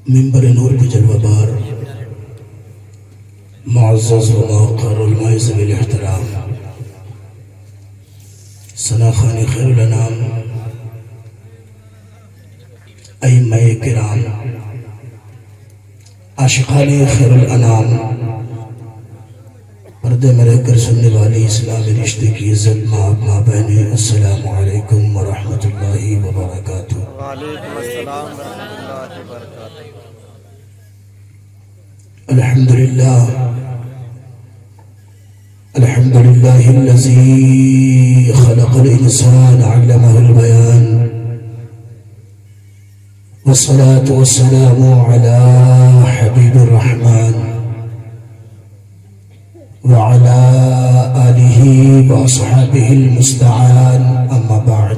منبر نور پہ جلوہ بار معزز و موقر علماء ذوی الاحترام ثناخان خیر الانام ائمہ کرام عاشقان خیر الانام پردے میں رہ کر سننے والی اسلامی رشتے کی عزت ماں بہنیں، السلام علیکم ورحمۃ اللہ وبرکاتہ۔ وعلیکم السلام ورحمۃ اللہ وبرکاتہ۔ الحمدللہ الذی خلق الانسان علمہ البیان، والصلاة والسلام على حبیب الرحمن وعلى آلہ وأصحابہ المستعان، اما بعد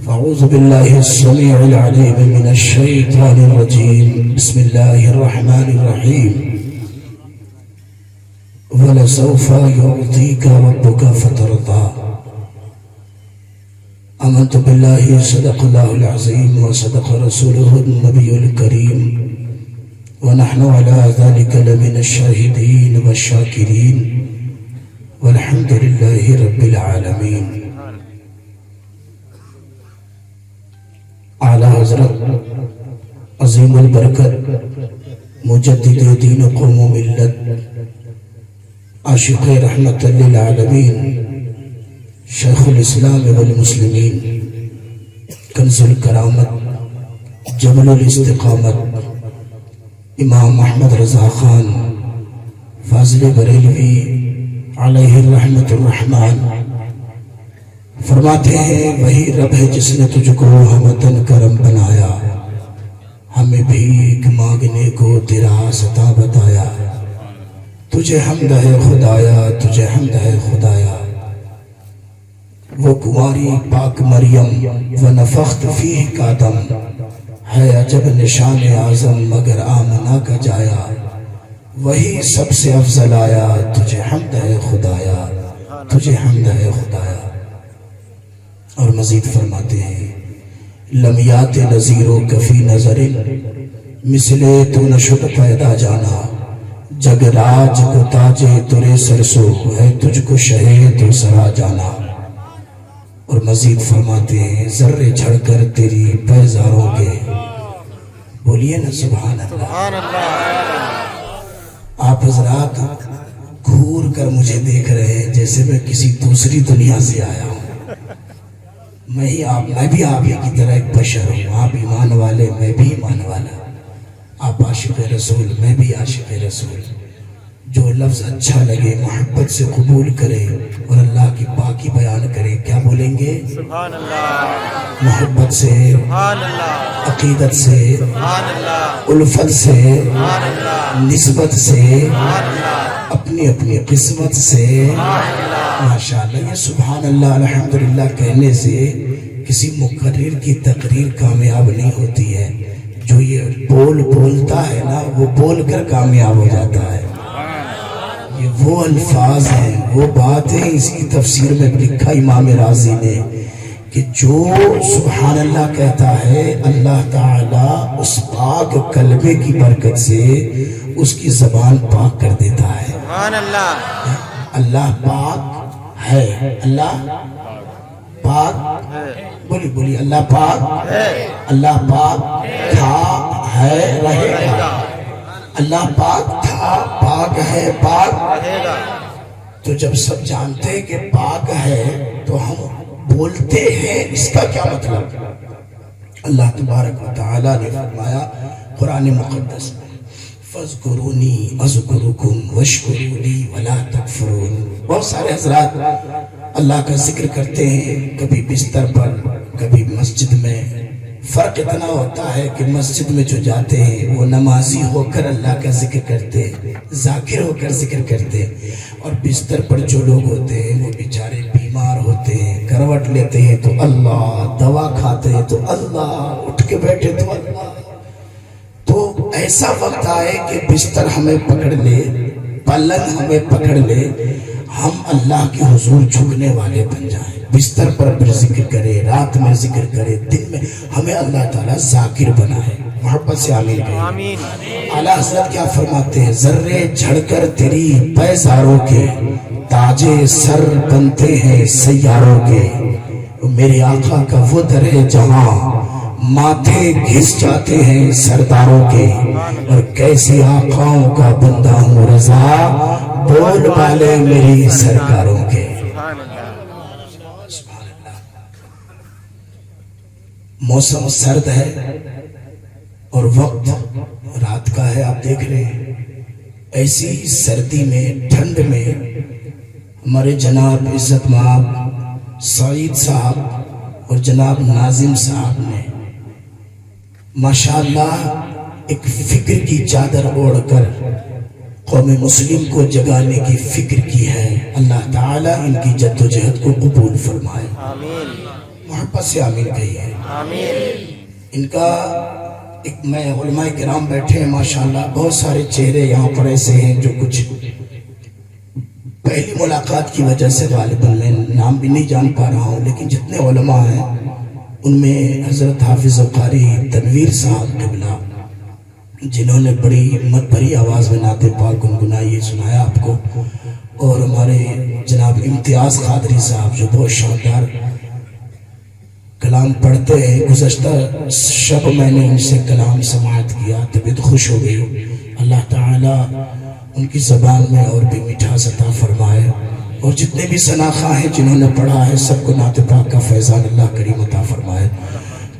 فاعوذ باللہ السمیع العلیم من الشیطان الرجیم، بسم اللہ الرحمن الرحیم، وَلَسَوْفَ يُعْطِيكَ رَبُّكَ فَتَرْضَىٰ۔ آمنت باللہ صدق اللہ العظیم وصدق رسولہ النبی الکریم ونحن على ذلك لمن الشاہدین والشاکرین والحمد للہ رب العالمین۔ اعلی حضرت عظیم البرکت مجدد دین و قوم و ملت عاشق رحمت للعالمین شیخ الاسلام والمسلمین کنز الکرامت جبل الاستقامت امام احمد رضا خان فاضل بریلوی علیہ الرحمت الرحمن فرماتے ہیں، وہی رب ہے جس نے تجھ کو ہمتن کرم بنایا، ہمیں بھیک مانگنے کو تیرا راستہ بتایا، تجھے حمد ہے خدایا، تجھے حمد ہے خدایا۔ وہ کنواری پاک مریم ونفخت فیہ کا دم، ہے عجب نشان اعظم مگر آمنہ کا جایا، وہی سب سے افضل آیا، تجھے حمد ہے خدایا، تجھے حمد ہے خدایا۔ اور مزید فرماتے ہیں، لمیات نظیرو کفی نظر مثلے تو نشد پیدا جانا، جگ راج کو تاجے ترے سرسو ہے تجھ کو شہے تو سرا جانا۔ اور مزید فرماتے ہیں، ذرے جھڑ کر تیری پیزاروں کے، بولیے نا سبحان اللہ۔ آپ حضرات گھور کر مجھے دیکھ رہے ہیں جیسے میں کسی دوسری دنیا سے آیا ہوں۔ میں بھی آپ ہی کی طرح ایک بشر ہوں، آپ ایمان والے، میں بھی ایمان والا، آپ عاشق رسول، میں بھی عاشق رسول۔ جو لفظ اچھا لگے محبت سے قبول کرے اور اللہ کی پاکی بیان کرے، کیا بولیں گے؟ سبحان اللہ۔ محبت سے، سبحان اللہ۔ عقیدت سے، سبحان اللہ۔ الفت سے، سبحان اللہ۔ نسبت سے، سبحان اللہ۔ اپنی اپنی قسمت سے، ماشاءاللہ۔ یہ سبحان اللہ الحمدللہ کہنے سے کسی مقرر کی تقریر کامیاب نہیں ہوتی ہے، جو یہ بولتا ہے نا وہ بول کر کامیاب ہو جاتا ہے۔ یہ وہ الفاظ ہیں، وہ باتیں، اس کی تفسیر میں لکھا امام رازی نے کہ جو سبحان اللہ کہتا ہے، اللہ تعالیٰ اس پاک کلمے کی برکت سے اس کی زبان پاک کر دیتا ہے۔ سبحان اللہ۔ اللہ پاک ہے، اللہ پاک، بولی اللہ پاک ہے، اللہ پاک تھا، ہے، رہے گا۔ اللہ پاک تھا، پاک ہے، پاک رہے گا۔ تو جب سب جانتے ہیں کہ پاک ہے تو ہم بولتے ہیں، اس کا کیا مطلب؟ اللہ تبارک و تعالیٰ نے فرمایا قرآن مقدس میں، فَاذْكُرُونِي أَذْكُرُكُمْ وَاشْكُرُوا لِي وَلَا تَكْفُرُونِ۔ بہت سارے حضرات اللہ کا ذکر کرتے ہیں، کبھی بستر پر، کبھی مسجد میں۔ فرق اتنا ہوتا ہے کہ مسجد میں جو جاتے ہیں وہ نمازی ہو کر اللہ کا ذکر کرتے، ذاکر ہو کر ذکر کرتے، اور بستر پر جو لوگ ہوتے ہیں وہ بیچارے بیمار ہوتے ہیں، کروٹ لیتے ہیں تو اللہ، دوا کھاتے ہیں تو اللہ، اٹھ کے بیٹھے تو اللہ۔ تو ایسا وقت آئے کہ بستر ہمیں پکڑ لے، پلنگ ہمیں پکڑ لے، ہم اللہ کے حضور جھکنے والے بن جائیں، بستر پر ذکر کرے، رات میں ذکر کرے، دن میں، ہمیں اللہ تعالیٰ ذاکر بنائے۔ محبت سے آمین کہیے۔ آمین اعلیٰ حضرت کیا فرماتے ہیں؟ ذرے جھڑ کر تیری پیزاروں کے تاجے سر بنتے ہیں سیاروں کے، میرے آقا کا وہ در ہے جہاں ماتھے گھس جاتے ہیں سرداروں کے، اور کیسے آقاؤں کا بندہ ہوں رضا، بول والے میری سرکاروں کے۔ سبحان اللہ سبحان اللہ۔ موسم سرد ہے اور وقت رات کا ہے، آپ دیکھ رہے ہیں ایسی سردی میں ٹھنڈ میں ہمارے جناب عزت مآب سعید صاحب اور جناب ناظم صاحب نے ماشاءاللہ ایک فکر کی چادر اوڑھ کر قوم مسلم کو جگانے کی فکر کی ہے۔ اللہ تعالیٰ ان کی جد و جہد کو قبول فرمائے۔ آمین محبت سے آمین کہیے۔ آمین ان کا ایک میں علماء کرام بیٹھے ہیں ماشاءاللہ، بہت سارے چہرے یہاں پر ایسے ہیں جو کچھ پہلی ملاقات کی وجہ سے غالباً میں نام بھی نہیں جان پا رہا ہوں، لیکن جتنے علماء ہیں ان میں حضرت حافظ و قاری تنویر صاحب قبلہ، جنہوں نے بڑی ہمت بھری آواز میں نعت پاک گنگنائی سنایا آپ کو، اور ہمارے جناب امتیاز قادری صاحب جو بہت شاندار کلام پڑھتے ہیں۔ گزشتہ شب میں نے ان سے کلام سماعت کیا، طبیعت خوش ہو گئی۔ اللہ تعالیٰ ان کی زبان میں اور بھی مٹھاس عطا فرمائے، اور جتنے بھی شناخواں ہیں جنہوں نے پڑھا ہے سب کو نعت پاک کا فیضان اللہ کریم عطا فرمائے۔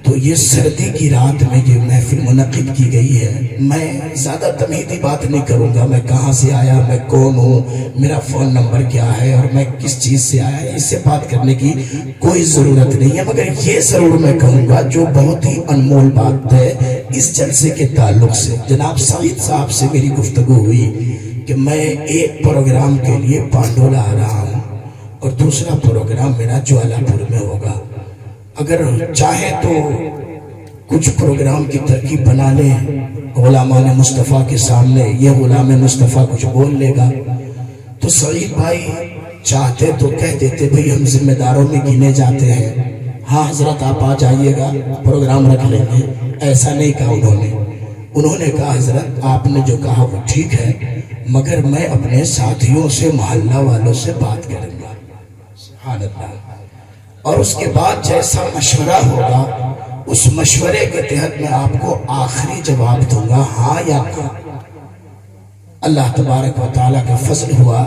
تو یہ سردی کی رات میں یہ محفل منعقد کی گئی ہے۔ میں زیادہ تمہیدی بات نہیں کروں گا، میں کہاں سے آیا، میں کون ہوں، میرا فون نمبر کیا ہے اور میں کس چیز سے آیا، اس سے بات کرنے کی کوئی ضرورت نہیں ہے، مگر یہ ضرور میں کہوں گا جو بہت ہی انمول بات ہے اس جلسے کے تعلق سے۔ جناب سعید صاحب سے میری گفتگو ہوئی کہ میں ایک پروگرام کے لیے پانڈولہ آ رہا ہوں اور دوسرا پروگرام میرا جوالا پور میں ہوگا، اگر چاہیں تو کچھ پروگرام کی ترکیب بنا لیں غلامان مصطفیٰ کے سامنے، یہ غلام مصطفیٰ کچھ بول لے گا۔ تو سعید بھائی چاہتے تو کہہ دیتے بھئی ہم ذمہ داروں میں گنے جاتے ہیں، ہاں حضرت آپ آ جائیے گا پروگرام رکھ لیں گے، ایسا نہیں کہا انہوں نے کہا حضرت آپ نے جو کہا وہ ٹھیک ہے، مگر میں اپنے ساتھیوں سے محلہ والوں سے بات کروں گا۔ سبحان اللہ۔ اور اس کے بعد جیسا مشورہ ہوگا اس مشورے کے تحت میں آپ کو آخری جواب دوں گا، ہاں یا نہ۔ اللہ تبارک و تعالیٰ کا فضل ہوا،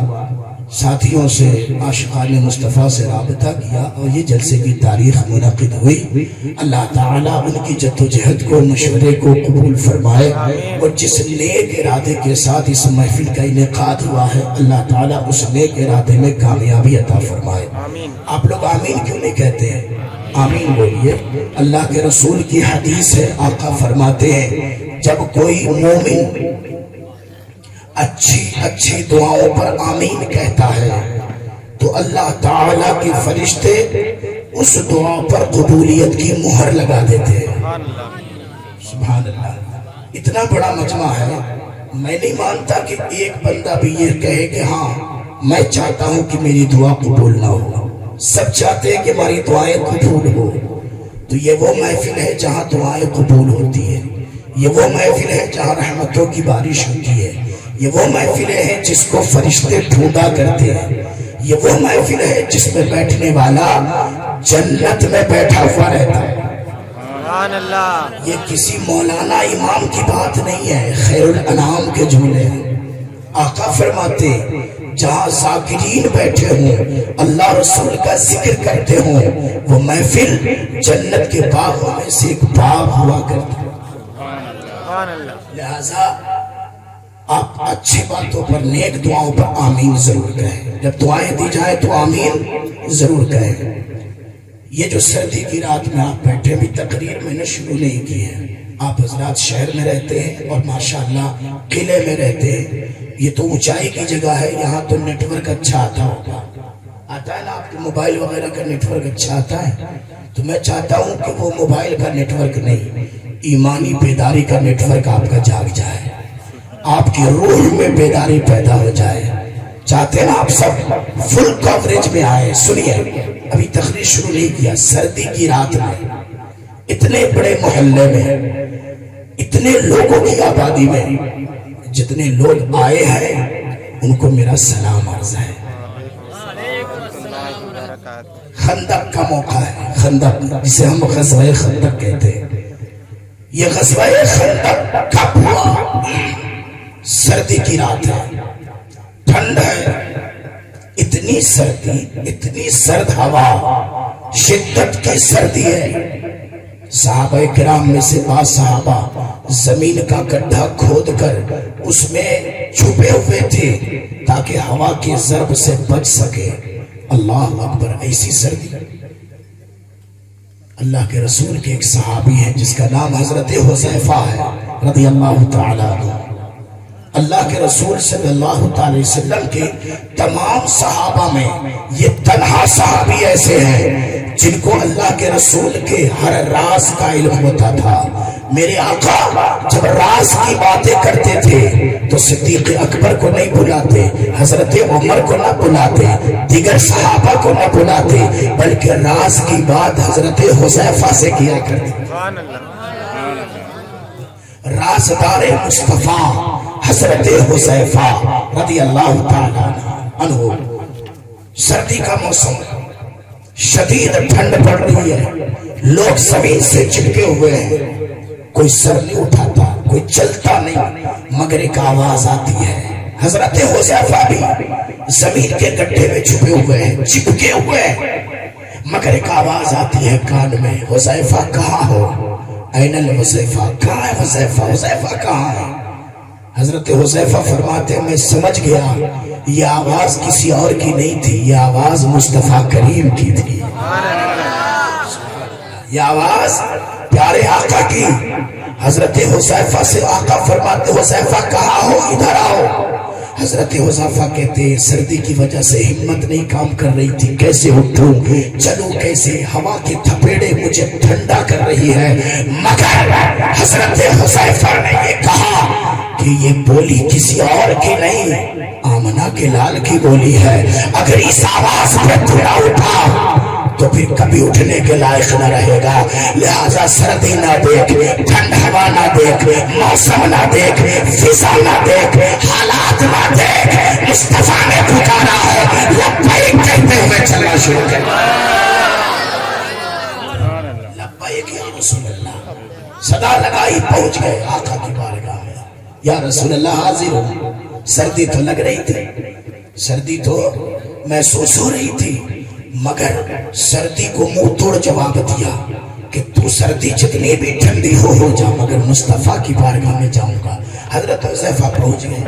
ساتھیوں سے عاشقان مصطفیٰ سے رابطہ کیا اور یہ جلسے کی تاریخ منعقد ہوئی۔ اللہ تعالیٰ ان کی جد و جہد کو، مشورے کو قبول فرمائے، اور جس نیک ارادے کے ساتھ اس محفل کا انعقاد ہوا ہے اللہ تعالیٰ اس نیک ارادے میں کامیابی عطا فرمائے۔ آپ لوگ آمین کیوں نہیں کہتے ہیں؟ آمین بولیے۔ اللہ کے رسول کی حدیث ہے، آقا فرماتے ہیں جب کوئی مومن اچھی دعاؤں پر آمین کہتا ہے تو اللہ تعالیٰ کے فرشتے اس دعا پر قبولیت کی مہر لگا دیتے ہیں۔ سبحان اللہ۔ اتنا بڑا مجمع ہے، میں نہیں مانتا کہ ایک بندہ بھی یہ کہے کہ ہاں میں چاہتا ہوں کہ میری دعا قبول نہ ہو۔ سب چاہتے ہیں کہ ہماری دعائیں قبول ہو۔ تو یہ وہ محفل ہے جہاں دعائیں قبول ہوتی ہیں، یہ وہ محفل ہے جہاں رحمتوں کی بارش ہوتی ہے، یہ وہ محفلیں ہیں جس کو فرشتے ڈھونڈا کرتے ہیں، یہ وہ محفل ہے جس میں بیٹھنے والا جنت میں بیٹھا ہوا رہتا ہے۔ سبحان اللہ۔ یہ کسی مولانا امام کی بات نہیں ہے، خیر الانام کے جملے ہیں۔ آقا فرماتے جہاں ذاکرین بیٹھے ہوں، اللہ رسول کا ذکر کرتے ہوں، وہ محفل جنت کے باغوں میں سے ایک باغ ہوا کرتا ہے۔ سبحان اللہ۔ لہذا آپ اچھی باتوں پر، نیک دعاؤں پر آمین ضرور کہیں، جب دعائیں دی جائیں تو آمین ضرور کہیں۔ یہ جو سردی کی رات میں آپ بیٹھے بھی تقریر میں نے شروع نہیں کی ہے، آپ حضرات شہر میں رہتے ہیں اور ماشاءاللہ قلعے میں رہتے ہیں، یہ تو اونچائی کی جگہ ہے، یہاں تو نیٹ ورک اچھا آتا ہوگا، آتا ہے نا آپ کے موبائل وغیرہ کا نیٹ ورک اچھا آتا ہے۔ تو میں چاہتا ہوں کہ وہ موبائل کا نیٹ ورک نہیں، ایمانی بیداری کا نیٹ ورک آپ کا جاگ جائے، آپ کی روح میں بیداری پیدا ہو جائے۔ چاہتے ہیں آپ سب فل کوریج میں آئے۔ سنیے، ابھی تقریر شروع نہیں کیا، سردی کی رات میں اتنے بڑے محلے میں اتنے لوگوں کی آبادی میں جتنے لوگ آئے ہیں ان کو میرا سلام عرض ہے۔ خندق کا موقع ہے، خندق جسے ہم غزوہ خندق کہتے ہیں۔ یہ غزوہ خندق کب ہوا؟ سردی کی رات ہے، ٹھنڈ ہے، اتنی سردی، اتنی سرد ہوا، شدت کی سردی ہے۔ صحابہ کرام میں سے بعض صحابہ زمین کا گڈھا کھود کر اس میں چھپے ہوئے تھے تاکہ ہوا کی ضرب سے بچ سکے۔ اللہ اکبر، ایسی سردی۔ اللہ کے رسول کے ایک صحابی ہے جس کا نام حضرت حذیفہ ہے رضی اللہ تعالی عنہ۔ اللہ کے رسول صلی اللہ علیہ وسلم کے تمام صحابہ میں یہ تنہا صحابی ایسے ہیں جن کو اللہ کے رسول کے ہر راز کا علم ہوتا تھا۔ میرے آقا جب راز کی باتیں کرتے تھے تو صدیق اکبر کو نہیں بلاتے، حضرت عمر کو نہ بلاتے، دیگر صحابہ کو نہ بلاتے، بلکہ راز کی بات حضرت حذیفہ سے کیا کرتے۔ رازدار مصطفیٰ حضرت حذیفہ رضی اللہ تعالیٰ عنہ۔ سردی کا موسم، شدید ٹھنڈ پڑ رہی ہے، لوگ زمین سے چپکے ہوئے ہیں، کوئی سر نہیں اٹھاتا، کوئی چلتا نہیں، مگر ایک آواز آتی ہے۔ حضرت حذیفہ بھی زمین کے گڈھے میں چھپے ہوئے ہیں، چپکے ہوئے ہیں، مگر ایک آواز آتی ہے کان میں، حذیفہ کہاں ہو؟ این الحذیفہ، کہاں ہے حذیفہ؟ حذیفہ کہاں ہے؟ حضرت حذیفہ فرماتے ہیں میں سمجھ گیا یہ آواز کسی اور کی نہیں تھی، یہ آواز مصطفیٰ کریم کی تھی، یہ آواز پیارے آقا کی۔ حضرت حذیفہ سے آقا فرماتے حذیفہ کہاں ہو؟ ادھر آؤ۔ حضرت حذیفہ کہتے سردی کی وجہ سے ہمت نہیں کام کر رہی تھی، کیسے اٹھوں، چلوں کیسے، ہوا کی تھپیڑیں مجھے ٹھنڈا کر رہی ہے۔ مگر حضرت حذیفہ نے یہ کہا کہ یہ بولی کسی اور کی نہیں، آمنہ کے لال کی بولی ہے، اگر اس آواز پہ تو نہ اٹھا تو پھر کبھی اٹھنے کے لائق نہ رہے گا۔ لہذا سردی نہ دیکھ، ٹھنڈ ہوا نہ دیکھ، موسم نہ دیکھ، فضا نہ دیکھ، حالات نہ دیکھ، مصطفیٰ نے پکارا ہے، لبیک کہتے ہوئے چلنا شروع کر۔ لبیک یا رسول اللہ، صدا لگائی، پہنچ گئے آقا کی بارگاہ میں۔ یا رسول اللہ حاضر ہوں۔ سردی تو لگ رہی تھی، سردی تو محسوس ہو رہی تھی، مگر سردی کو منہ توڑ جواب دیا کہ تو سردی جتنی بھی ٹھنڈی ہو جا، مگر مصطفیٰ کی بارگاہ میں جاؤں گا۔ حضرت حذیفہ پہنچ گئے۔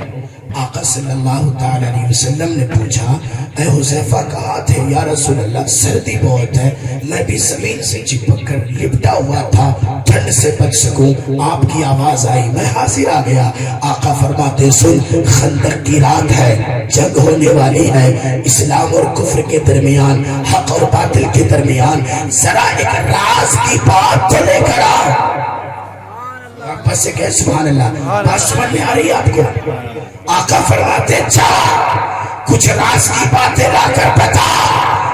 آقا صلی اللہ تعالی علیہ وسلم نے پوچھا اے حذیفہ کہاں تھے؟ یا رسول اللہ سردی بہت ہے، میں بھی زمین سے چپک کر لپٹا ہوا تھا، ٹھنڈ سے بچ سکوں، آپ کی آواز آئی، میں حاضر آ گیا۔ آقا فرماتے سن، خندق کی رات ہے، جنگ ہونے والی ہے، اسلام اور کفر کے درمیان، حق اور باطل کے درمیان، ذرا ایک راز کی بات تو لے کر آؤ۔ بس سے کہ سبحان اللہ، بات سمجھ میں آ رہی ہے آپ کو؟ آقا فرماتے جا کچھ راز کی باتیں لا کر بتا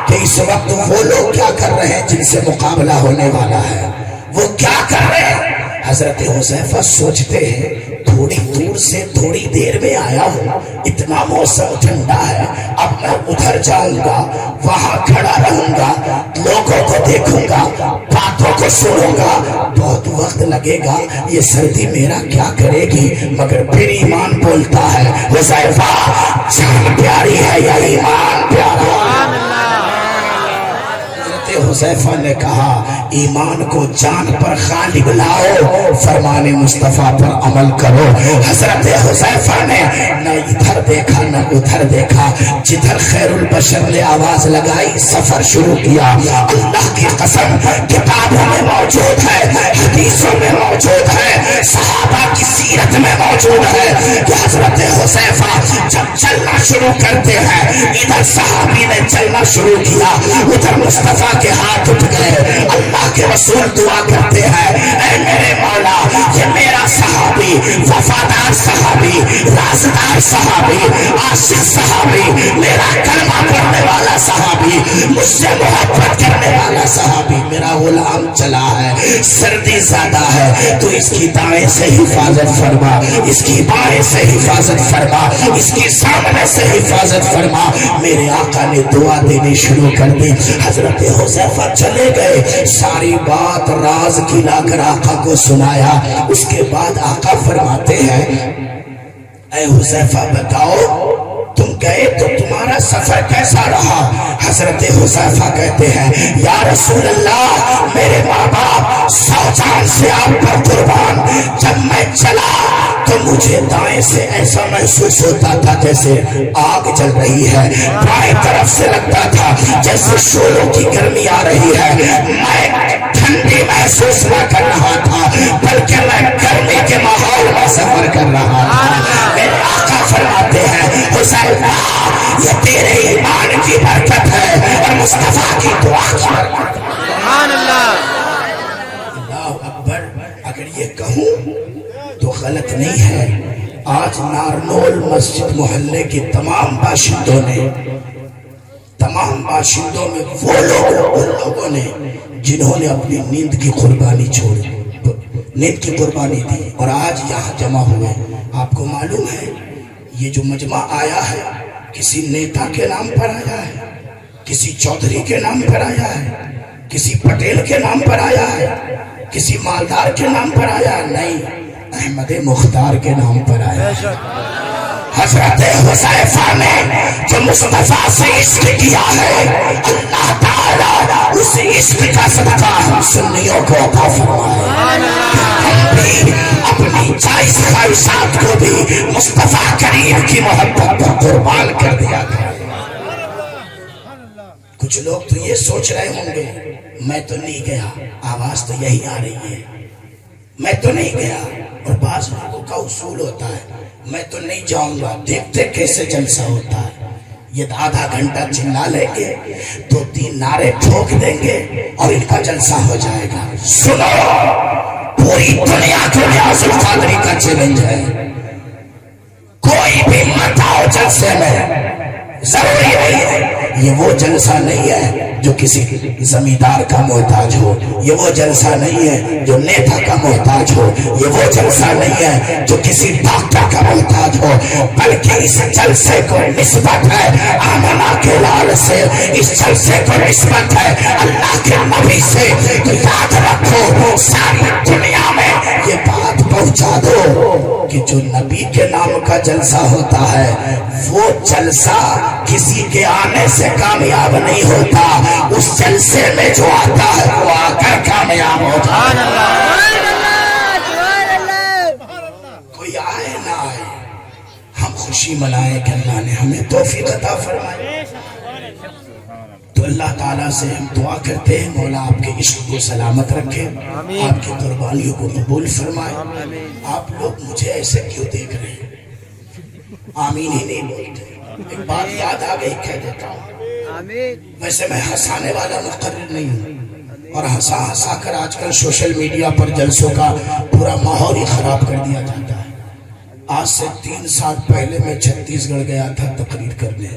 کہ اس وقت وہ لوگ کیا کر رہے ہیں جن سے مقابلہ ہونے والا ہے، وہ کیا کر رہے ہیں۔ حضرت حذیفہ سوچتے ہیں تھوڑی دور سے تھوڑی دیر میں آیا ہوں، اتنا موسم ٹھنڈا ہے، اب میں ادھر جاؤں گا، وہاں کھڑا رہوں گا، لوگوں کو دیکھوں گا، باتوں کو سنوں گا، بہت وقت لگے گا، یہ سردی میرا کیا کرے گی۔ مگر پھر ایمان بولتا ہے حذیفہ جان پیاری ہے یا ایمان پیارا؟ حذیفہ نے کہا ایمان کو جان پر غالب لاؤ، فرمان مصطفیٰ پر عمل کرو۔ حضرت حذیفہ نے نہ ادھر دیکھا نہ ادھر دیکھا، جدھر خیر البشر نے آواز لگائی سفر شروع کیا۔ اللہ کی قسم کتابوں میں موجود ہے، حدیثوں میں موجود ہے، صحابہ کی سیرت میں موجود ہے، کہ حضرت حذیفہ جب چلنا شروع کرتے ہیں، ادھر صحابی نے چلنا شروع کیا، ادھر مصطفیٰ کے ہاتھ اٹھ گئے۔ اللہ کے رسول دعا کرتے ہیں، اے میرے مولا، یہ میرا صحابی، وفادار صحابی، رازدار صحابی، عاشق صحابی، میرا کلمہ پڑھنے والا صحابی، مجھ سے محبت کرنے والا صحابی، میرا غلام چلا ہے، سردی زیادہ ہے، تو اس کی دائیں سے حفاظت فرما، اس کی بائیں سے حفاظت فرما، اس کی سامنے سے حفاظت فرما۔ میرے آقا نے دعا دینی شروع کر دی۔ حضرت حذیفہ چلے گئے، ساری بات راز کی لا کر آقا کو سنایا۔ اس کے بعد آقا فرماتے ہیں، اے حذیفہ بتاؤ تم گئے تو تمہارا سفر کیسا رہا؟ حضرت حذیفہ کہتے ہیں، یا رسول اللہ، میرے ماں باپ 100 جان سے آپ پر قربان، جب میں چلا تو مجھے دائیں سے ایسا محسوس ہوتا تھا جیسے آگ جل رہی ہے، بائیں طرف سے لگتا تھا جیسے شعلوں کی گرمی آ رہی ہے، میں ٹھنڈی محسوس نہ کر رہا تھا بلکہ میں گرمی کے ماحول میں سفر کر رہا تھا۔ میرے آقا فرماتے ہیں، حذیفہ یہ تیرے ایمان کی برکت ہے اور مصطفیٰ کی دعا کی برکت ہے۔ سبحان اللہ۔ اللہ اکبر۔ اگر یہ کہوں تو غلط نہیں ہے، آج نارنول مسجد محلے کے تمام باشندوں میں وہ لوگوں نے جنہوں نے اپنی نیند کی قربانی چھوڑی، نیند کی قربانی دی اور آج یہاں جمع ہوئے۔ آپ کو معلوم ہے یہ جو مجمع آیا ہے کسی نیتا کے نام پر آیا ہے، کسی چودھری کے نام پر آیا ہے، کسی پٹیل کے نام پر آیا ہے، کسی مالدار کے نام پر آیا ہے، نہیں، احمد مختار کے نام پر آیا ہے۔ حضرت حذیفہ نے جو مصطفیٰ سے عشق کیا ہے، اللہ تعالیٰ اس عشق کا صدقہ ہم سنیوں کو عطا فرمائے، ہم بھی اپنی جائز خواہشات کو بھی مصطفیٰ کریم کی محبت پر قربان کر دیا تھا۔ کچھ لوگ تو یہ سوچ رہے ہوں گے، میں تو نہیں گیا، آواز تو یہی آ رہی ہے، میں تو نہیں گیا، اور بعض لوگوں کا اصول ہوتا ہے، میں تو نہیں جاؤں گا، دیکھتے کیسے جلسہ ہوتا ہے، یہ آدھا گھنٹہ چلا لیں گے، 2-3 نعرے ٹھوک دیں گے اور ان کا جلسہ ہو جائے گا۔ سنو، پوری دنیا کو نیاز القادری کا چیلنج ہے، کوئی بھی مت آؤ جلسے میں، ضروری نہیں ہے، یہ وہ جلسہ نہیں ہے جو کسی زمیندار کا محتاج ہو، یہ وہ جلسہ نہیں ہے جو نیتا کا محتاج ہو، یہ وہ جلسہ نہیں ہے جو کسی ڈاکٹر کا محتاج ہو، بلکہ اس جلسے کو نسبت ہے آمنہ کے لال سے، اس جلسے کو نسبت ہے اللہ کے نبی سے۔ تو یاد رکھو، ساری دنیا میں یہ بات پہنچا دو کہ جو نبی کے نام کا جلسہ ہوتا ہے وہ جلسہ کسی کے آنے سے کامیاب نہیں ہوتا، اس جلسے میں جو آتا ہے وہ آ کر کامیاب ہوتا ہے۔ کوئی آئے نہ آئے، ہم خوشی منائیں کہ اللہ نے ہمیں توفیق عطا فرمائی۔ تو اللہ تعالیٰ سے ہم دعا کرتے ہیں، مولا آپ کے عشق کو سلامت رکھے، آپ کی قربانیوں کو قبول فرمائے۔ آپ لوگ مجھے ایسے کیوں دیکھ رہے ہیں؟ آمین ہی نہیں بولتے۔ ایک بات یاد آ گئی، کہہ دیتا ہوں، ویسے میں ہنسانے والا مقرر نہیں ہوں، اور ہنسا کر آج کل سوشل میڈیا پر جلسوں کا پورا ماحول ہی خراب کر دیا جاتا ہے۔ آج سے 3 سال پہلے میں چھتیس گڑھ گیا تھا تقریر کرنے،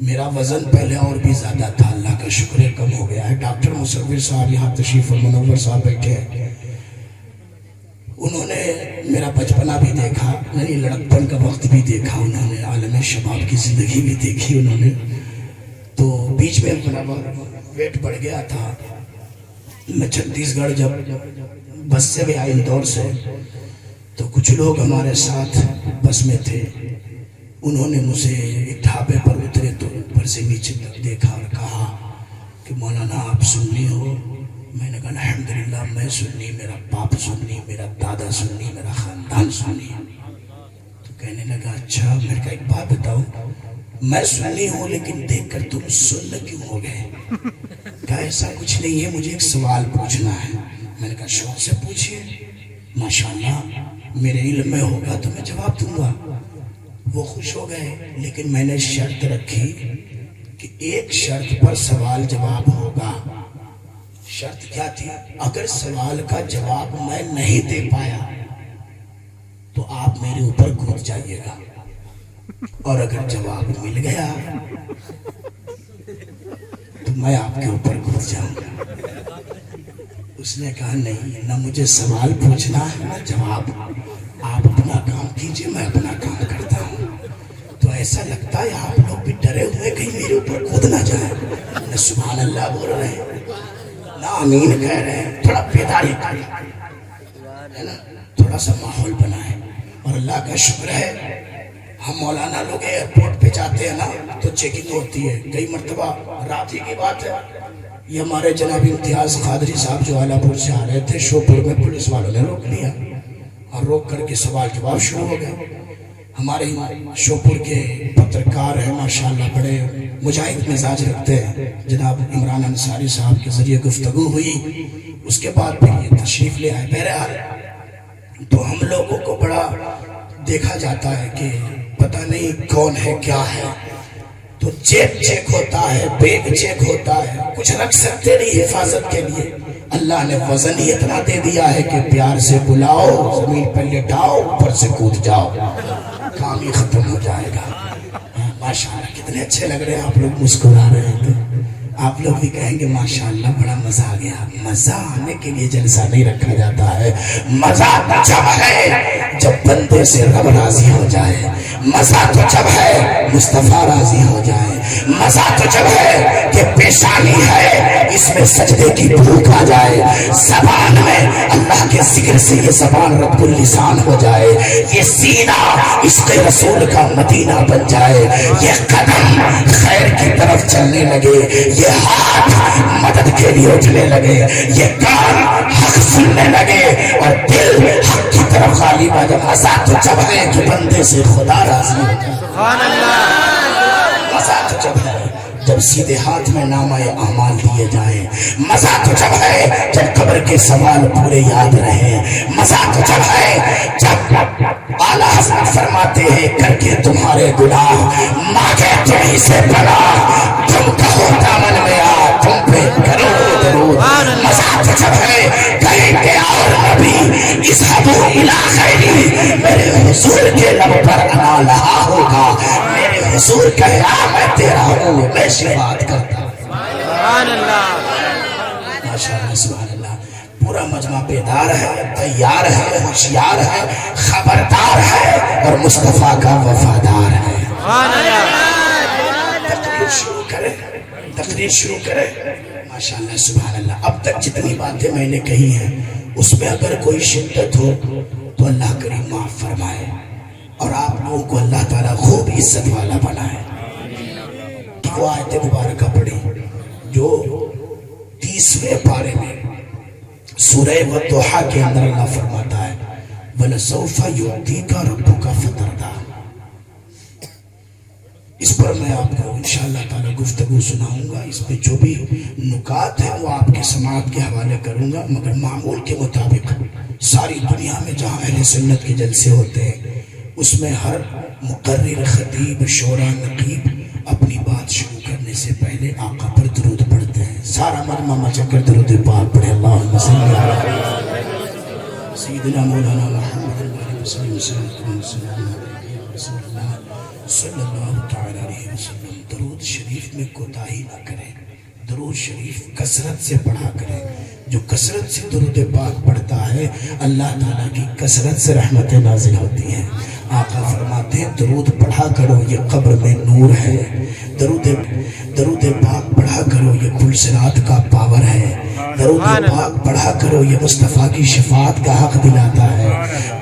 میرا وزن پہلے اور بھی زیادہ تھا، اللہ کا شکر ہے کم ہو گیا ہے۔ ڈاکٹر مصور صاحب یہاں تشریف منور صاحب بیٹھے ہیں، انہوں نے میرا بچپنا بھی دیکھا، یعنی لڑکپن کا وقت بھی دیکھا، انہوں نے عالم شباب کی زندگی بھی دیکھی انہوں نے، تو بیچ میں میرا ویٹ بڑھ گیا تھا۔ میں چھتیس گڑھ جب بس سے گیا اندور سے، تو کچھ لوگ ہمارے ساتھ بس میں تھے، انہوں نے مجھے ایک ڈھابے پر اترے تو اوپر سے نیچے تک دیکھا اور کہا کہ مولانا آپ سنی ہو؟ میں نے کہا الحمدللہ میں سنی، میرا باپ سنی، میرا دادا سنی، میرا خاندان سنی۔ تو کہنے لگا اچھا، میرے کا ایک بات بتاؤ، میں سنی ہوں لیکن دیکھ کر تم سن کیوں ہو گئے؟ کہا ایسا کچھ نہیں ہے، مجھے ایک سوال پوچھنا ہے۔ میں نے کہا شوق سے پوچھئے۔ ماشاءاللہ میرے علم میں ہوگا تو میں جواب دوں گا۔ وہ خوش ہو گئے، لیکن میں نے شرط رکھی کہ ایک شرط پر سوال جواب ہوگا۔ شرط کیا تھی؟ اگر سوال کا جواب میں نہیں دے پایا تو آپ میرے اوپر کود جائیے گا، اور اگر جواب مل گیا تو میں آپ کے اوپر کود جاؤں گا۔ اس نے کہا نہیں، نہ مجھے سوال پوچھنا ہے نہ جواب، آپ اپنا کام کیجئے، میں اپنا کام کرتا ہوں۔ تو ایسا لگتا ہے آپ لوگ بھی ڈرے ہوئے کہیں میرے اوپر کود نہ جائے، نہ سبحان اللہ بول رہے ہیں نہ آمین کہہ رہے ہیں۔ تھوڑا بیداری ہے نا، تھوڑا سا ماحول بنا ہے۔ اور اللہ کا شکر ہے ہم مولانا لوگ ایئرپورٹ پہ جاتے ہیں نا تو چیکنگ ہوتی ہے۔ کئی مرتبہ رات ہی کی بات ہے، یہ ہمارے جناب امتیاز قادری صاحب جو آلہ پور سے آ رہے تھے، شوپور میں پولیس والوں نے روک لیا اور روک کر کے سوال جواب شروع ہو گئے۔ ہمارے شوپور کے پترکار ہیں ماشاءاللہ، بڑے مجاہد مزاج رکھتے ہیں، جناب عمران انصاری صاحب کے ذریعے گفتگو ہوئی، اس کے بعد پھر یہ تشریف لے آئے۔ بہرحال تو ہم لوگوں کو بڑا دیکھا جاتا ہے کہ پتہ نہیں کون ہے کیا ہے، تو جیب چیک ہوتا ہے، بیگ چیک ہوتا ہے، کچھ رکھ سکتے نہیں حفاظت کے لیے۔ اللہ نے وزن ہی اتنا دے دیا ہے کہ پیار سے بلاؤ، زمین پر لٹاؤ، اوپر سے کود جاؤ، کام ہی ختم ہو جائے گا۔ ماشاءاللہ کتنے اچھے لگ رہے ہیں آپ لوگ، مسکرا رہے ہیں، آپ لوگ بھی کہیں گے ماشاءاللہ بڑا مزہ آ گیا۔ مزہ آنے کے لیے جلسہ نہیں رکھا جاتا ہے، مزہ تو جب ہے جب بندے سے رب راضی ہو جائے، مزہ تو جب ہے مصطفیٰ راضی ہو جائے، مزہ تو جب ہے کہ پیشانی ہے اس میں سجدے کی بھوک آ جائے، زبان میں اللہ کے ذکر سے یہ زبان رب اللسان ہو جائے، یہ سینہ عشق رسول کا مدینہ بن جائے، یہ قدم خیر کی طرف چلنے لگے، یہ ہاتھ مدد کے لیے اٹھنے لگے، یہ کان حق سننے لگے، اور دل حق کی طرف غالب آ جائے۔ مزہ تو جب ہے کہ بندے سے خدا راضی ہو جائے، سبحان اللہ۔ مزہ تو جب ہے جب سیدھے ہاتھ میں نامہ اعمال دیے جائیں، مزہ تو جب ہے جب قبر کے سوال پورے یاد رہیں، مزہ تو جب ہے جب اعلیٰ حضرت فرماتے ہیں کر کے تمہارے گناہ مانگے تمہیں سے پناہ، تم کہو دامن میں آ تم پہ کرو درود۔ مزہ تو جب ہے کہیں گے اور نبی اذهبوا الی خیری، میرے حضور کے لب پر انا لہا ہوگا، میرے حضور کہا میں تیرا ہوں، میں شفاعت کرتا ہوں۔ سبحان اللہ، ماشاءاللہ سبحان اللہ۔ پورا مجمع بیدار ہے، تیار ہے، ہوشیار ہے، خبردار ہے، اور مصطفیٰ کا وفادار ہے۔ سبحان اللہ۔ تقریر شروع کریں، تقریر شروع کریں۔ ماشاءاللہ سبحان اللہ۔ اب تک جتنی باتیں میں نے کہی ہیں اس میں اگر کوئی شدت ہو تو اللہ کریم معاف فرمائے، اور آپ لوگوں کو اللہ تعالیٰ خوب عزت والا بنائے۔ وہ آیت مبارکہ پڑھی جو 30ویں پارے میں سورہ والضحیٰ کے اندر اللہ فرماتا ہے وَلَسَوْفَ يُعْطِيكَ رَبُّكَ فَتَرْضَىٰ۔ اس پر میں آپ کو انشاءاللہ تعالی گفتگو سناؤں گا، اس پہ جو بھی نکات ہیں وہ آپ کے سماعت کے حوالے کروں گا، مگر معمول کے مطابق ساری دنیا میں جہاں اہل سنت کے جلسے ہوتے ہیں اس میں ہر مقرر، خطیب، شورا، نقیب اپنی بات شروع کرنے سے پہلے آقا پر درود پڑھتے ہیں۔ سارا مجمع مچک کر درود پاک پڑھے، اللہم صلی علی سیدنا مولانا محمد صلی اللہ تعالی علیہ وسلم۔ درود شریف میں کوتاہی نہ کریں، درود شریف کثرت سے پڑھا کریں۔ جو کثرت سے درود پاک پڑھتا ہے اللہ تعالیٰ کی کثرت سے رحمتیں نازل ہوتی ہیں۔ آقا فرماتے ہیں درود پڑھا کرو یہ قبر میں نور ہے، درود پاک پڑھا کرو یہ پل صراط کا پاور ہے، درود پاک پڑھا کرو یہ مصطفیٰ کی شفاعت کا حق دلاتا ہے،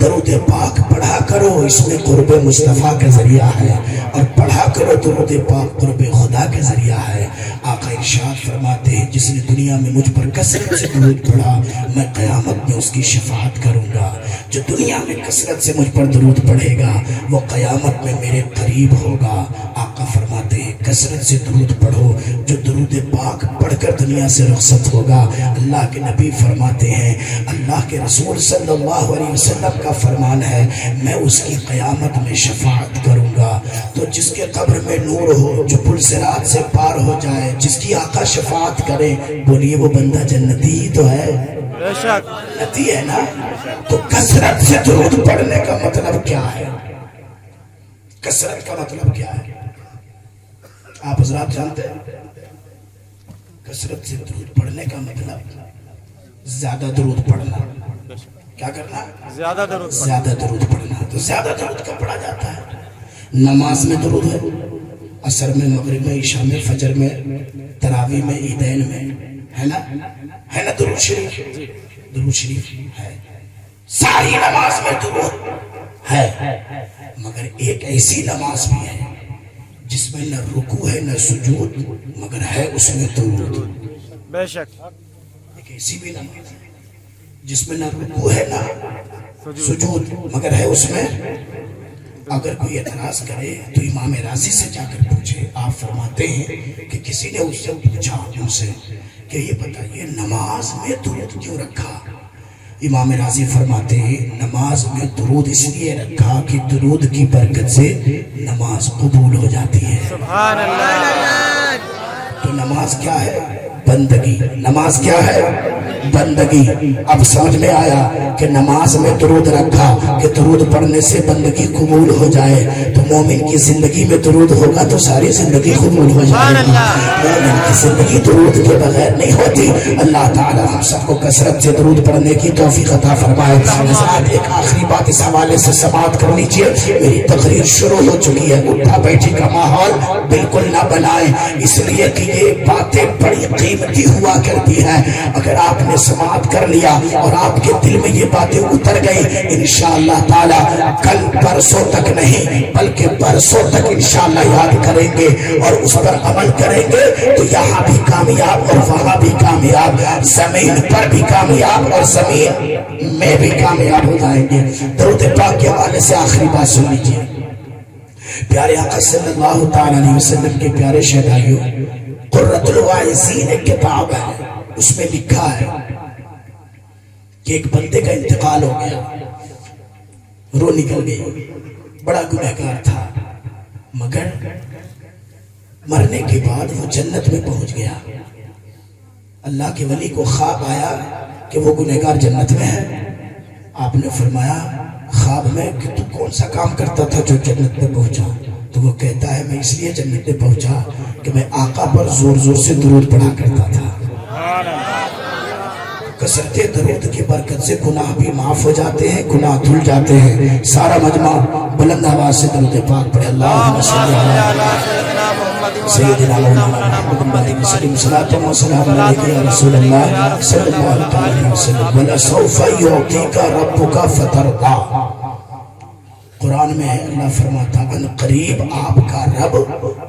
درود پاک پڑھا کرو اس میں قرب مصطفیٰ کا ذریعہ ہے، اور پڑھا کرو درود پاک قرب خدا کا ذریعہ ہے۔ آقا ارشاد فرماتے ہیں جس نے دنیا میں مجھ پر کثرت سے درود پڑھا میں قیامت میں اس کی شفاعت کروں گا۔ جو دنیا میں کثرت سے مجھ پر درود پڑھے گا وہ قیامت میں میرے قریب ہوگا۔ آقا فرماتے ہیں کثرت سے درود پڑھو، جو درود پاک پڑھ کر دنیا سے رخصت ہوگا، اللہ کے نبی فرماتے ہیں، اللہ کے رسول صلی اللہ علیہ وسلم کا فرمان ہے، میں اس کی قیامت میں شفاعت کروں گا۔ تو جس کے قبر میں نور ہو، جو پل صراط سے پار ہو جائے، جس کی آقا شفاعت کرے، بولیے وہ بندہ جنتی ہی تو ہے، بے شک جنتی ہے نا۔ تو کثرت سے درود پڑھنے کا مطلب کیا ہے؟ کثرت کا مطلب کیا ہے؟ آپ حضرات جانتے ہیں؟ کثرت سے درود پڑھنے کا مطلب زیادہ درود پڑھنا۔ کیا کرنا؟ زیادہ درود پڑھنا۔ زیادہ درود پڑھنا۔ تو زیادہ درود کا پڑھا جاتا ہے، نماز میں درود ہے، عصر میں، مغرب میں، عشاء میں، فجر میں، تراویح میں، عیدین میں، ہے نا؟ ہے نا درود شریف؟ درود شریف ہے، ساری نماز میں درود ہے، مگر ایک ایسی نماز بھی ہے جس میں نہ رکوع ہے نہ سجود، مگر ہے اس میں درود۔ بے شک ایک ایسی بھی نماز ہے جس میں نہ رکوع ہے نہ سجود، مگر ہے اس میں۔ اگر کوئی اعتراض کرے تو امام راضی سے جا کر پوچھے۔ آپ فرماتے ہیں کہ کسی نے اس سے پوچھا ان سے کہ یہ بتائیے نماز میں درود کیوں رکھا؟ امام راضی فرماتے ہیں نماز میں درود اس لیے رکھا کہ درود کی برکت سے نماز قبول ہو جاتی ہے۔ سبحان اللہ۔ تو نماز کیا ہے؟ بندگی۔ نماز کیا ہے؟ بندگی۔ اب سمجھ میں آیا کہ نماز میں درود رکھا کہ درود پڑھنے سے بندگی قبول ہو جائے۔ تو مومن کی زندگی میں درود ہوگا تو ساری زندگی قبول ہو جائے گی۔ مومن کی زندگی درود کے بغیر نہیں ہوتی۔ اللہ تعالی ہم سب کو کثرت سے درود پڑھنے کی توفیق عطا فرمائے۔ حضرات ایک آخری بات اس حوالے سے سماعت کر لیجیے، میری تقریر شروع ہو چکی ہے، اٹھا بیٹھی کا ماحول بالکل نہ بنائیں، اس لیے کہ یہ باتیں بڑی قیمتی ہوا کرتی ہیں۔ اگر آپ نے سماعت کر لیا اور آپ کے دل میں یہ باتیں اتر گئی، انشاءاللہ تعالی کل پرسوں تک نہیں بلکہ برسوں تک انشاءاللہ یاد کریں گے اور اس پر عمل کریں گے تو یہاں بھی کامیاب اور وہاں بھی کامیاب، زمین پر بھی کامیاب اور زمین میں بھی کامیاب ہو جائیں گے۔ درود پاک کے حوالے سے آخری بات سن لیجیے۔ پیارے آقا صلی اللہ تعالی علیہ وسلم کے پیارے شہدائیوں، قرۃ الواعظین ایک کتاب ہے، اس میں لکھا ہے کہ ایک بندے کا انتقال ہو گیا، روح نکل گئی، بڑا گنہگار تھا، مگر مرنے کے بعد وہ جنت میں پہنچ گیا۔ اللہ کے ولی کو خواب آیا کہ وہ گنہگار جنت میں ہے۔ آپ نے فرمایا خواب میں کہ تو کون سا کام کرتا تھا جو جنت میں پہنچا؟ تو وہ کہتا ہے میں اس لیے جنت میں پہنچا کہ میں آقا پر زور زور سے درود پڑھا کرتا تھا۔ کثرت درود کی برکت سے گناہ بھی معاف ہو جاتے ہیں، گناہ دھل جاتے ہیں۔ سارا مجمع بلند آواز سے درود پاک پڑھے۔ اللہم صلی سیدنا مولانا محمد وسلم صلاۃ و سلام علیک یا رسول اللہ صلی اللہ علیہ وسلم ولسوف یعطیک ربک فترضی۔ قرآن میں ہے اللہ فرماتا ان قریب آپ کا رب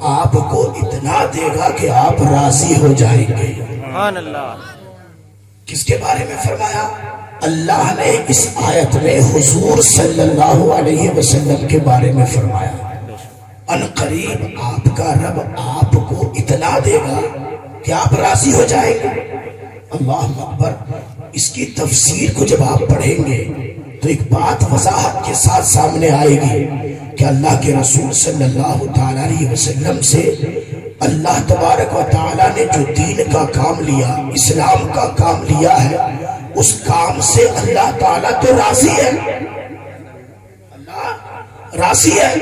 آپ کو اتنا دے گا کہ آپ راضی ہو جائیں گے۔ سبحان اللہ۔ کس کے بارے میں فرمایا؟ اللہ نے اس آیت میں حضور صلی اللہ علیہ وسلم کے بارے میں فرمایا ان قریب آپ کا رب آپ کو اتنا دے گا کہ آپ راضی ہو جائیں گے۔ اللہ اکبر۔ اس کی تفسیر کو جب آپ پڑھیں گے تو ایک بات وضاحت کے ساتھ سامنے آئے گی کہ اللہ کے رسول صلی اللہ تعالی علیہ وسلم سے اللہ تبارک و تعالی نے جو دین کا کام لیا، اسلام کا کام لیا ہے، اس کام سے اللہ تعالی تو راضی ہے، اللہ راضی ہے۔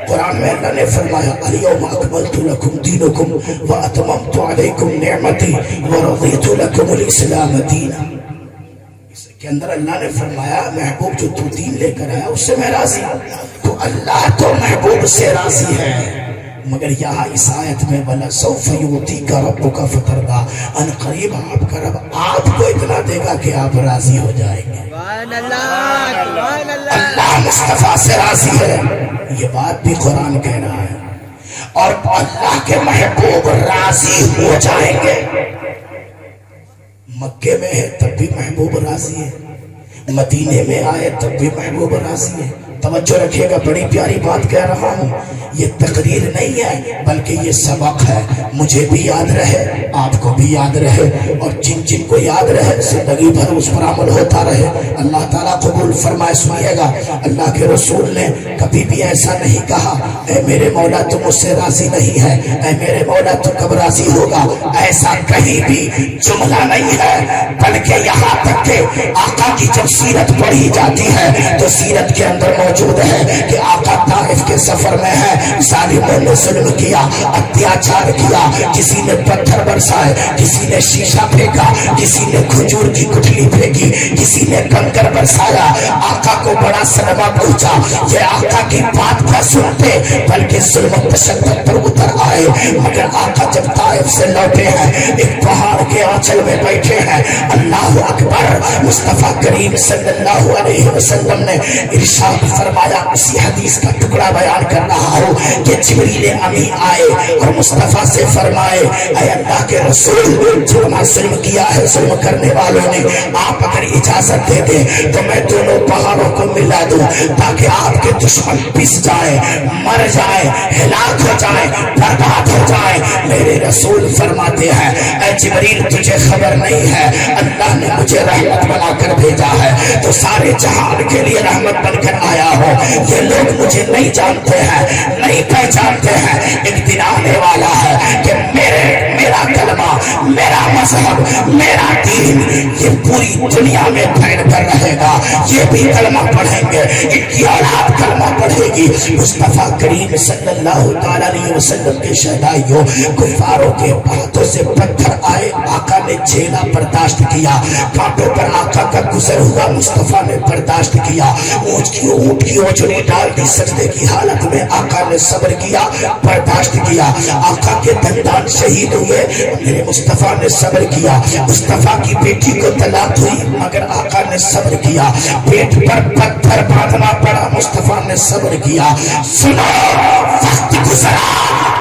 قرآن میں اللہ نے فرمایا الیوم اکملت لکم دینکم واتممت علیکم نعمتی ورضیت لکم الاسلام دینا۔ اس کے اندر اللہ نے فرمایا محبوب جو تو دین لے کر آیا اس سے میں راضی ہوں۔ تو اللہ تو محبوب سے راضی ہے، مگر یہاں اس آیت میں وَلَسَوْفَ يُعْطِيكَ رَبُّكَ فَتَرْضَىٰ ان قریب آپ کا رب آپ کو اتنا دے گا کہ آپ راضی ہو جائیں گے۔ اللہ مصطفیٰ سے راضی ہے، یہ بات بھی قرآن کہہ رہا ہے، اور اللہ کے محبوب راضی ہو جائیں گے۔ مکے میں ہے تب بھی محبوب راضی ہے، مدینے میں آئے تب بھی محبوب راضی ہے، توجہ رکھیے گا، بڑی پیاری بات کہہ رہا ہوں، یہ تقریر نہیں ہے بلکہ یہ سبق ہے، مجھے بھی یاد رہے، آپ کو بھی یاد رہے، اور جن جن کو یاد رہے زندگی بھر اس پر عمل ہوتا رہے، اللہ تعالیٰ قبول فرمائے۔ سنیے گا، اللہ کے رسول نے کبھی بھی ایسا نہیں کہا اے میرے مولا تو مجھ سے راضی نہیں ہے، اے میرے مولا تو کب راضی ہوگا، ایسا کہیں بھی جملہ نہیں ہے، بلکہ یہاں تک کہ آقا کی جب سیرت پڑھی جاتی ہے تو سیرت کے اندر موجود ہے کہ آقا طائف کے سفر میں ہے، ظالموں نے ظلم کیا، اتیاچار کیا، کسی نے پتھر برسائے، کسی نے شیشہ پھینکا، کسی نے کھجور کی گٹھلی پھینکی، کسی نے کنکر برسایا، آقا کو بڑا صدمہ پہنچا۔ یہ آقا کی بات نہ سنتے بلکہ ظلم و تشدد پر اتر آئے، مگر آقا جب طائف سے لوٹے ہیں ایک پہاڑ کے آنچل میں بیٹھے ہیں، اللہ اکبر، مصطفیٰ کریم صلی اللہ علیہ وسلم نے ارشاد فرمایا، اسی حدیث کا ٹکڑا بیان کر رہا ہوں کہ جبریل امین آئے اور مصطفیٰ سے فرمائے، اے اللہ کے رسول، جتنا ظلم کیا ہے ظلم کرنے والوں نے، آپ اگر اجازت دے دیں تو میں دونوں پہاڑوں کو ملا دوں تاکہ آپ کے دشمن پس جائیں، مر جائیں، ہلاک ہو جائیں، برباد ہو جائیں۔ میرے رسول فرماتے ہیں، اے جبریل تجھے خبر نہیں ہے اللہ نے مجھے رحمت بنا کر بھیجا ہے تو سارے جہان کے لیے رحمت بن کر آیا ہو، یہ لوگ مجھے نہیں جانتے ہیں، نہیں پہچانتے ہیں، ایک دن آنے والا ہے کہ میرا کلمہ، میرا مذہب، میرا دین یہ پوری دنیا میں پھیل کر رہے گا، یہ بھی کلمہ پڑھیں گے، ان کی اولاد کلمہ پڑھے گی۔ مصطفیٰ کریم صلی اللہ تعالیٰ علیہ وسلم کے شہدائیوں، کفاروں کے ہاتھوں سے پتھر آئے، آقا نے جھیلا برداشت کیا، کانٹوں پر آقا کا گزر ہوا، مصطفیٰ نے برداشت کیا، اونٹ کی اوجھلی ڈال دی، سجدے کی حالت میں آقا نے صبر کیا، برداشت کیا، آقا کے دندان شہید ہوئے، میرے مصطفیٰ نے صبر کیا، مصطفیٰ کی بیٹی کو طلاق ہوئی مگر آقا نے صبر کیا، پیٹ پر پتھر باندھنا پڑا، مصطفیٰ نے صبر کیا۔ سنو، وقت گزرا،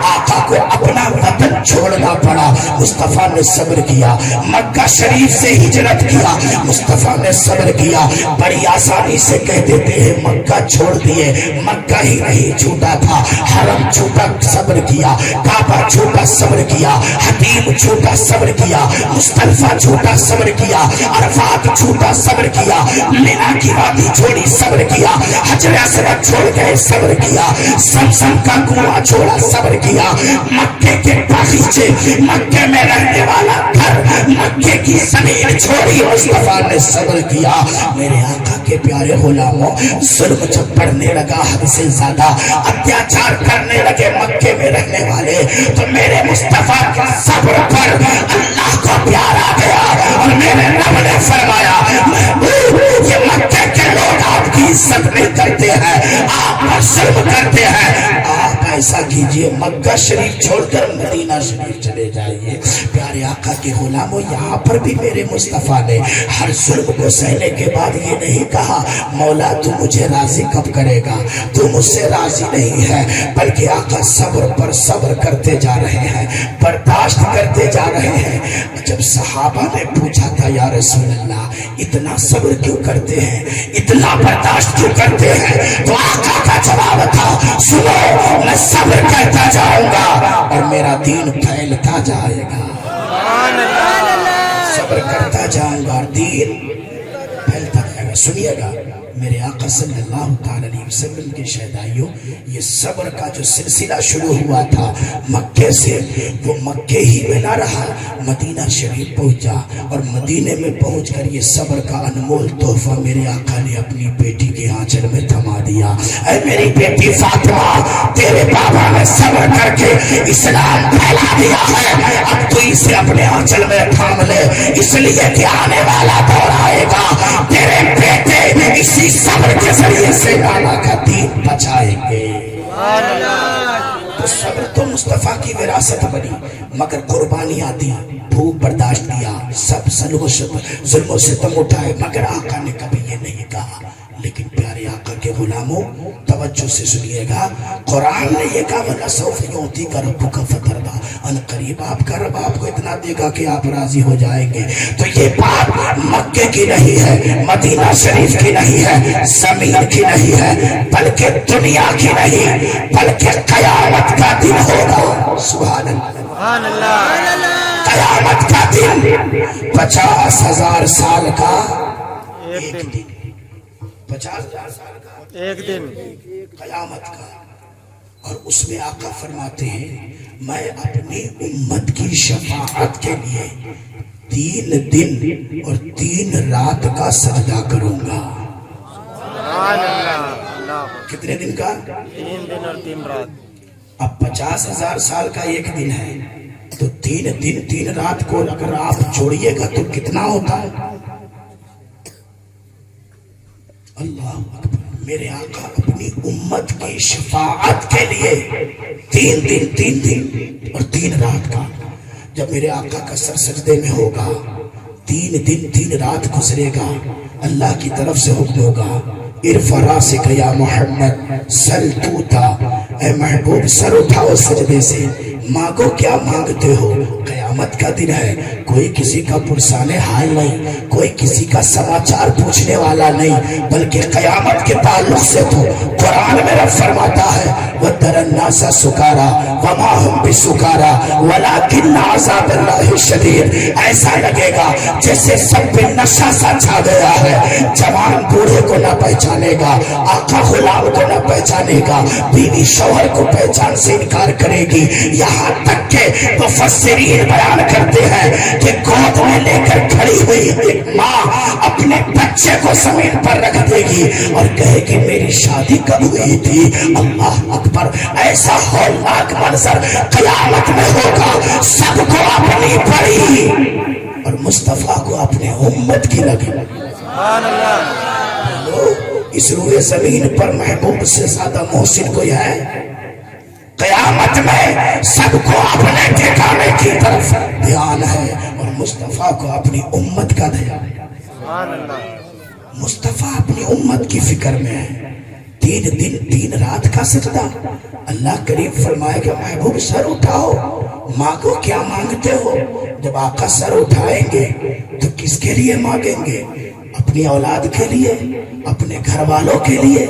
آقا کو اپنا وطن چھوڑنا پڑا، مصطفیٰ نے صبر کیا، مکہ شریف سے ہجرت کیا، مصطفیٰ نے صبر کیا۔ بڑی آسانی سے کہہ دیتے ہیں مکہ چھوڑ دیے، مکہ ہی نہیں چھوٹا تھا، حرم چھوٹا صبر کیا، کعبہ چھوٹا صبر کیا، حتیم چھوٹا صبر کیا، مصطلفہ چھوٹا صبر کیا، عرفات چھوٹا صبر کیا، مینا کی وادی چھوڑی صبر کیا، حجر اسود چھوڑ گئے صبر کیا، زمزم کا کنواں چھوڑا صبر کیا، مکے کے باغیچے، مکے میں رہنے والا گھر، مکے کی زمین چھوڑی، مصطفیٰ نے صبر کیا۔ میرے آقا کے پیارے غلاموں، ظلم جب بڑھنے لگا حد سے زیادہ، اتیاچار کرنے لگے مکے میں رہنے والے، تو میرے مصطفیٰ کے صبر پر اللہ کو پیار آ گیا اور میرے رب نے فرمایا، محبوب یہ مکے کے لوگ آپ کی عزت نہیں کرتے ہیں، آپ پر ظلم کرتے ہیں، آپ ایسا کیجئے مکہ شریف چھوڑ کر مدینہ شریف چلے جائیے۔ پیارے آقا کے غلاموں، یہاں پر بھی میرے مصطفیٰ نے ہر ظلم کو سہنے کے بعد یہ نہیں کہا مولا تو مجھے راضی کب کرے گا، تو مجھ سے راضی نہیں ہے، بلکہ آقا صبر پر صبر کرتے جا رہے ہیں، برداشت کرتے جا رہے ہیں۔ جب صحابہ نے پوچھا تھا یا رسول اللہ اتنا صبر کیوں کرتے ہیں، اتنا برداشت کیوں کرتے ہیں، تو آقا کا جواب تھا، سنو میں صبر کرتا جاؤں گا اور میرا دین پھیلتا جائے گا، صبر کرتا جاؤں گا اور دین پھیلتا جائے گا۔ سنیے گا میرے آقا صلی اللہ تعالی علیہ وسلم کے شہدائیوں، یہ صبر کا جو سلسلہ شروع ہوا تھا مکے سے، وہ مکے ہی میں نہ رہا، مدینہ شریف پہنچا اور مدینے میں پہنچ کر یہ صبر کا انمول تحفہ میرے آقا نے اپنی بیٹی کے آنچل میں تھما دیا۔ اے میری بیٹی فاطمہ، تیرے بابا نے صبر کر کے اسلام پھیلا دیا ہے، اب تو اسے اپنے آنچل میں تھام لے، اس لیے کہ آنے والا دور آئے گا، تیرے بیٹے اسی صبر کے ذریعے سے اللہ کا دین بچائیں گے۔ تو صبر تو مصطفیٰ کی وراثت بنی، مگر قربانیاں دی، بھوک برداشت کیا، سب ظلم و ستم اٹھائے، مگر آقا نے کبھی یہ نہیں کہا لیکن پیارے آقا کے غلاموں توجہ سے سنیے گا، قرآن نے یہ کہا وَلَسَوْفَ يُعْطِيكَ رَبُّكَ فَتَرْضَىٰ، ان قریب آپ کا رب آپ کو اتنا دے گا کہ آپ راضی ہو جائیں گے۔ تو یہ بات مکے کی نہیں ہے، مدینہ شریف کی نہیں ہے، زمین کی نہیں ہے، بلکہ دنیا کی نہیں، بلکہ قیامت کا دن ہوگا۔ سبحان اللہ، سبحان اللہ، قیامت کا دن 50,000 سال کا ایک دن، 50,000 سال کا ایک دن، قیامت کا۔ اور اس میں آقا فرماتے ہیں میں اپنی امت کی شفاعت کے لیے 3 دن اور 3 رات کا سجدہ کروں گا۔ سبحان اللہ، اللہ، کتنے دن کا؟ 3 دن اور 3 رات۔ اب 50,000 سال کا ایک دن ہے تو 3 دن 3 رات کو اگر آپ جوڑیے گا تو کتنا ہوتا ہے؟ اللہ اکبر۔ میرے آقا اپنی امت کی شفاعت کے لیے 3 دن 3 دن اور 3 رات کا، جب میرے آقا کا سر سجدے میں ہوگا، 3 دن 3 رات گزرے گا، اللہ کی طرف سے حکم ہوگا ارفع راسک یا محمد سل توتا، اے محبوب سر اٹھاؤ سجدے سے، مانگو کیا مانگتے ہو۔ قیامت کا دن ہے، کوئی کسی کا پرسان حال نہیں، کوئی کسی کا سماچار پوچھنے والا نہیں، بلکہ قیامت کے تعلق سے تو قرآن میں رب فرماتا ہے وَتَرَى النَّاسَ سُكَارَىٰ وَمَا هُمْ بِسُكَارَىٰ وَلَٰكِنَّ عَذَابَ اللَّهِ شَدِيدٌ۔ ایسا لگے گا جیسے سب پہ نشہ سا چھا گیا ہے، جوان بوڑھے کو نہ پہچانے گا، آقا غلام کو نہ پہچانے گا، بیوی شوہر کو پہچان سے انکار کرے گی، یہاں تک کہ مفسرین بیان کرتے ہیں کہ گود میں لے کر کھڑی ہوئی ایک ماں اپنے بچے کو زمین پر رکھ دے گی اور کہے گی میری شادی کب ہوئی تھی؟ اللہ اکبر، ایسا ہولناک منظر قیامت میں ہوگا، سب کو اپنی پڑی اور مصطفیٰ کو اپنے امت کی لگی۔ سبحان اللہ، اس روئے زمین پر محبوب سے زیادہ محسن کوئی ہے؟ قیامت میں سب کو اپنے ٹھکانے کی طرف دھیان ہے اور مصطفیٰ کو اپنی امت کا دھیان ہے۔ سبحان اللہ، مصطفیٰ اپنی امت کی فکر میں ہے۔ 3 دن 3 رات کا سجدہ، اللہ کریم فرمائے کہ محبوب سر اٹھاؤ، مانگو کیا مانگتے ہو۔ جب آقا سر اٹھائیں گے تو کس کے لیے مانگیں گے؟ اپنی اولاد کے لیے، اپنے گھر والوں کے لیے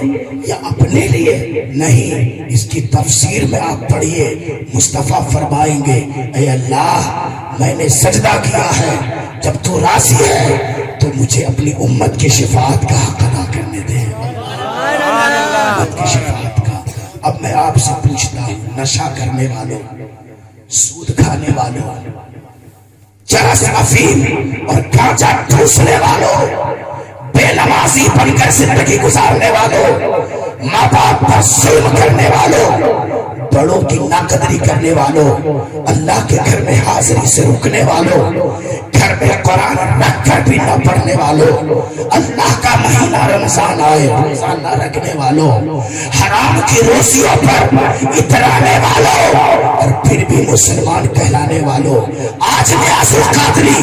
یا اپنے لیے؟ نہیں، اس کی تفسیر میں آپ پڑھیے، مصطفیٰ فرمائیں گے اے اللہ میں نے سجدہ کیا ہے، جب تو راضی ہے تو مجھے اپنی امت کی شفاعت کا حق ادا کرنے دے، امت کی شفاعت کا۔ اب میں آپ سے پوچھتا ہوں، نشہ کرنے والوں، سود کھانے والوں، چرس افیم اور گانجا ٹھوسنے والوں، بے نمازی بن کر زندگی گزارنے والوں، ماں باپ پر ظلم کرنے والوں، بڑوں کی ناقدری کرنے والوں، اللہ کے گھر میں حاضری سے رکنے والوں، گھر میں قرآن رکھ کر بھی نہ پڑھنے والوں، اللہ کا مہینہ رمضان آئے روزہ نہ رکھنے والوں، حرام کی روزیوں پر اترانے والوں اور پھر بھی مسلمان کہلانے والوں، آج نیاز القادری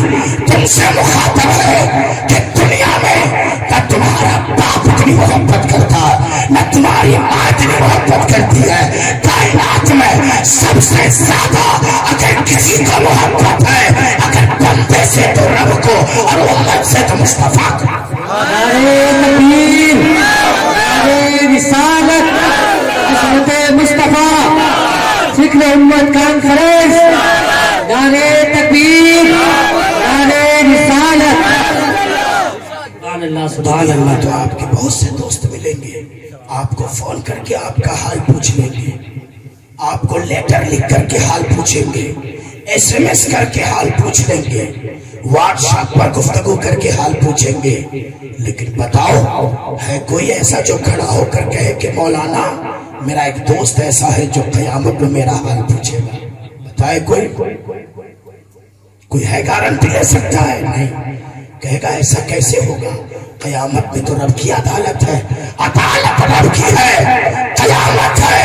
تم سے مخاطب ہے کہ دنیا میں نہ تمہارا باپ اتنی محبت کرتا، نہ تمہاری ماں اتنی محبت کرتی ہے، کائنات میں سب سے زیادہ اگر کسی کو محبت ہے اگر بندے سے تو رب کو اور امت سے تو مصطفیٰ کو۔ نعرہ تکبیر، نعرہ رسالت، عظمت مصطفیٰ، فکر امت کانفرنس، نعرہ تکبیر، نعرہ رسالت۔ سبحان اللہ، سبحان اللہ۔ تو آپ کے بہت سے دوست ملیں گے، آپ کو فون کر کے آپ کا حال پوچھ لیں گے، آپ کو لیٹر لکھ کر کے حال پوچھیں گے، SMS کر کے حال پوچھ لیں گے، واٹس ایپ پر گفتگو کر کے حال پوچھیں گے، لیکن بتاؤ ہے کوئی ایسا جو کھڑا ہو کر کہے کہ مولانا میرا ایک دوست ایسا ہے جو قیامت میں میرا حال پوچھے گا؟ بتائے کوئی ہے گارنٹی لے سکتا ہے؟ نہیں۔ کہے گا ایسا کیسے ہوگا؟ قیامت میں تو رب کی عدالت ہے، عدالت رب کی ہے، قیامت ہے،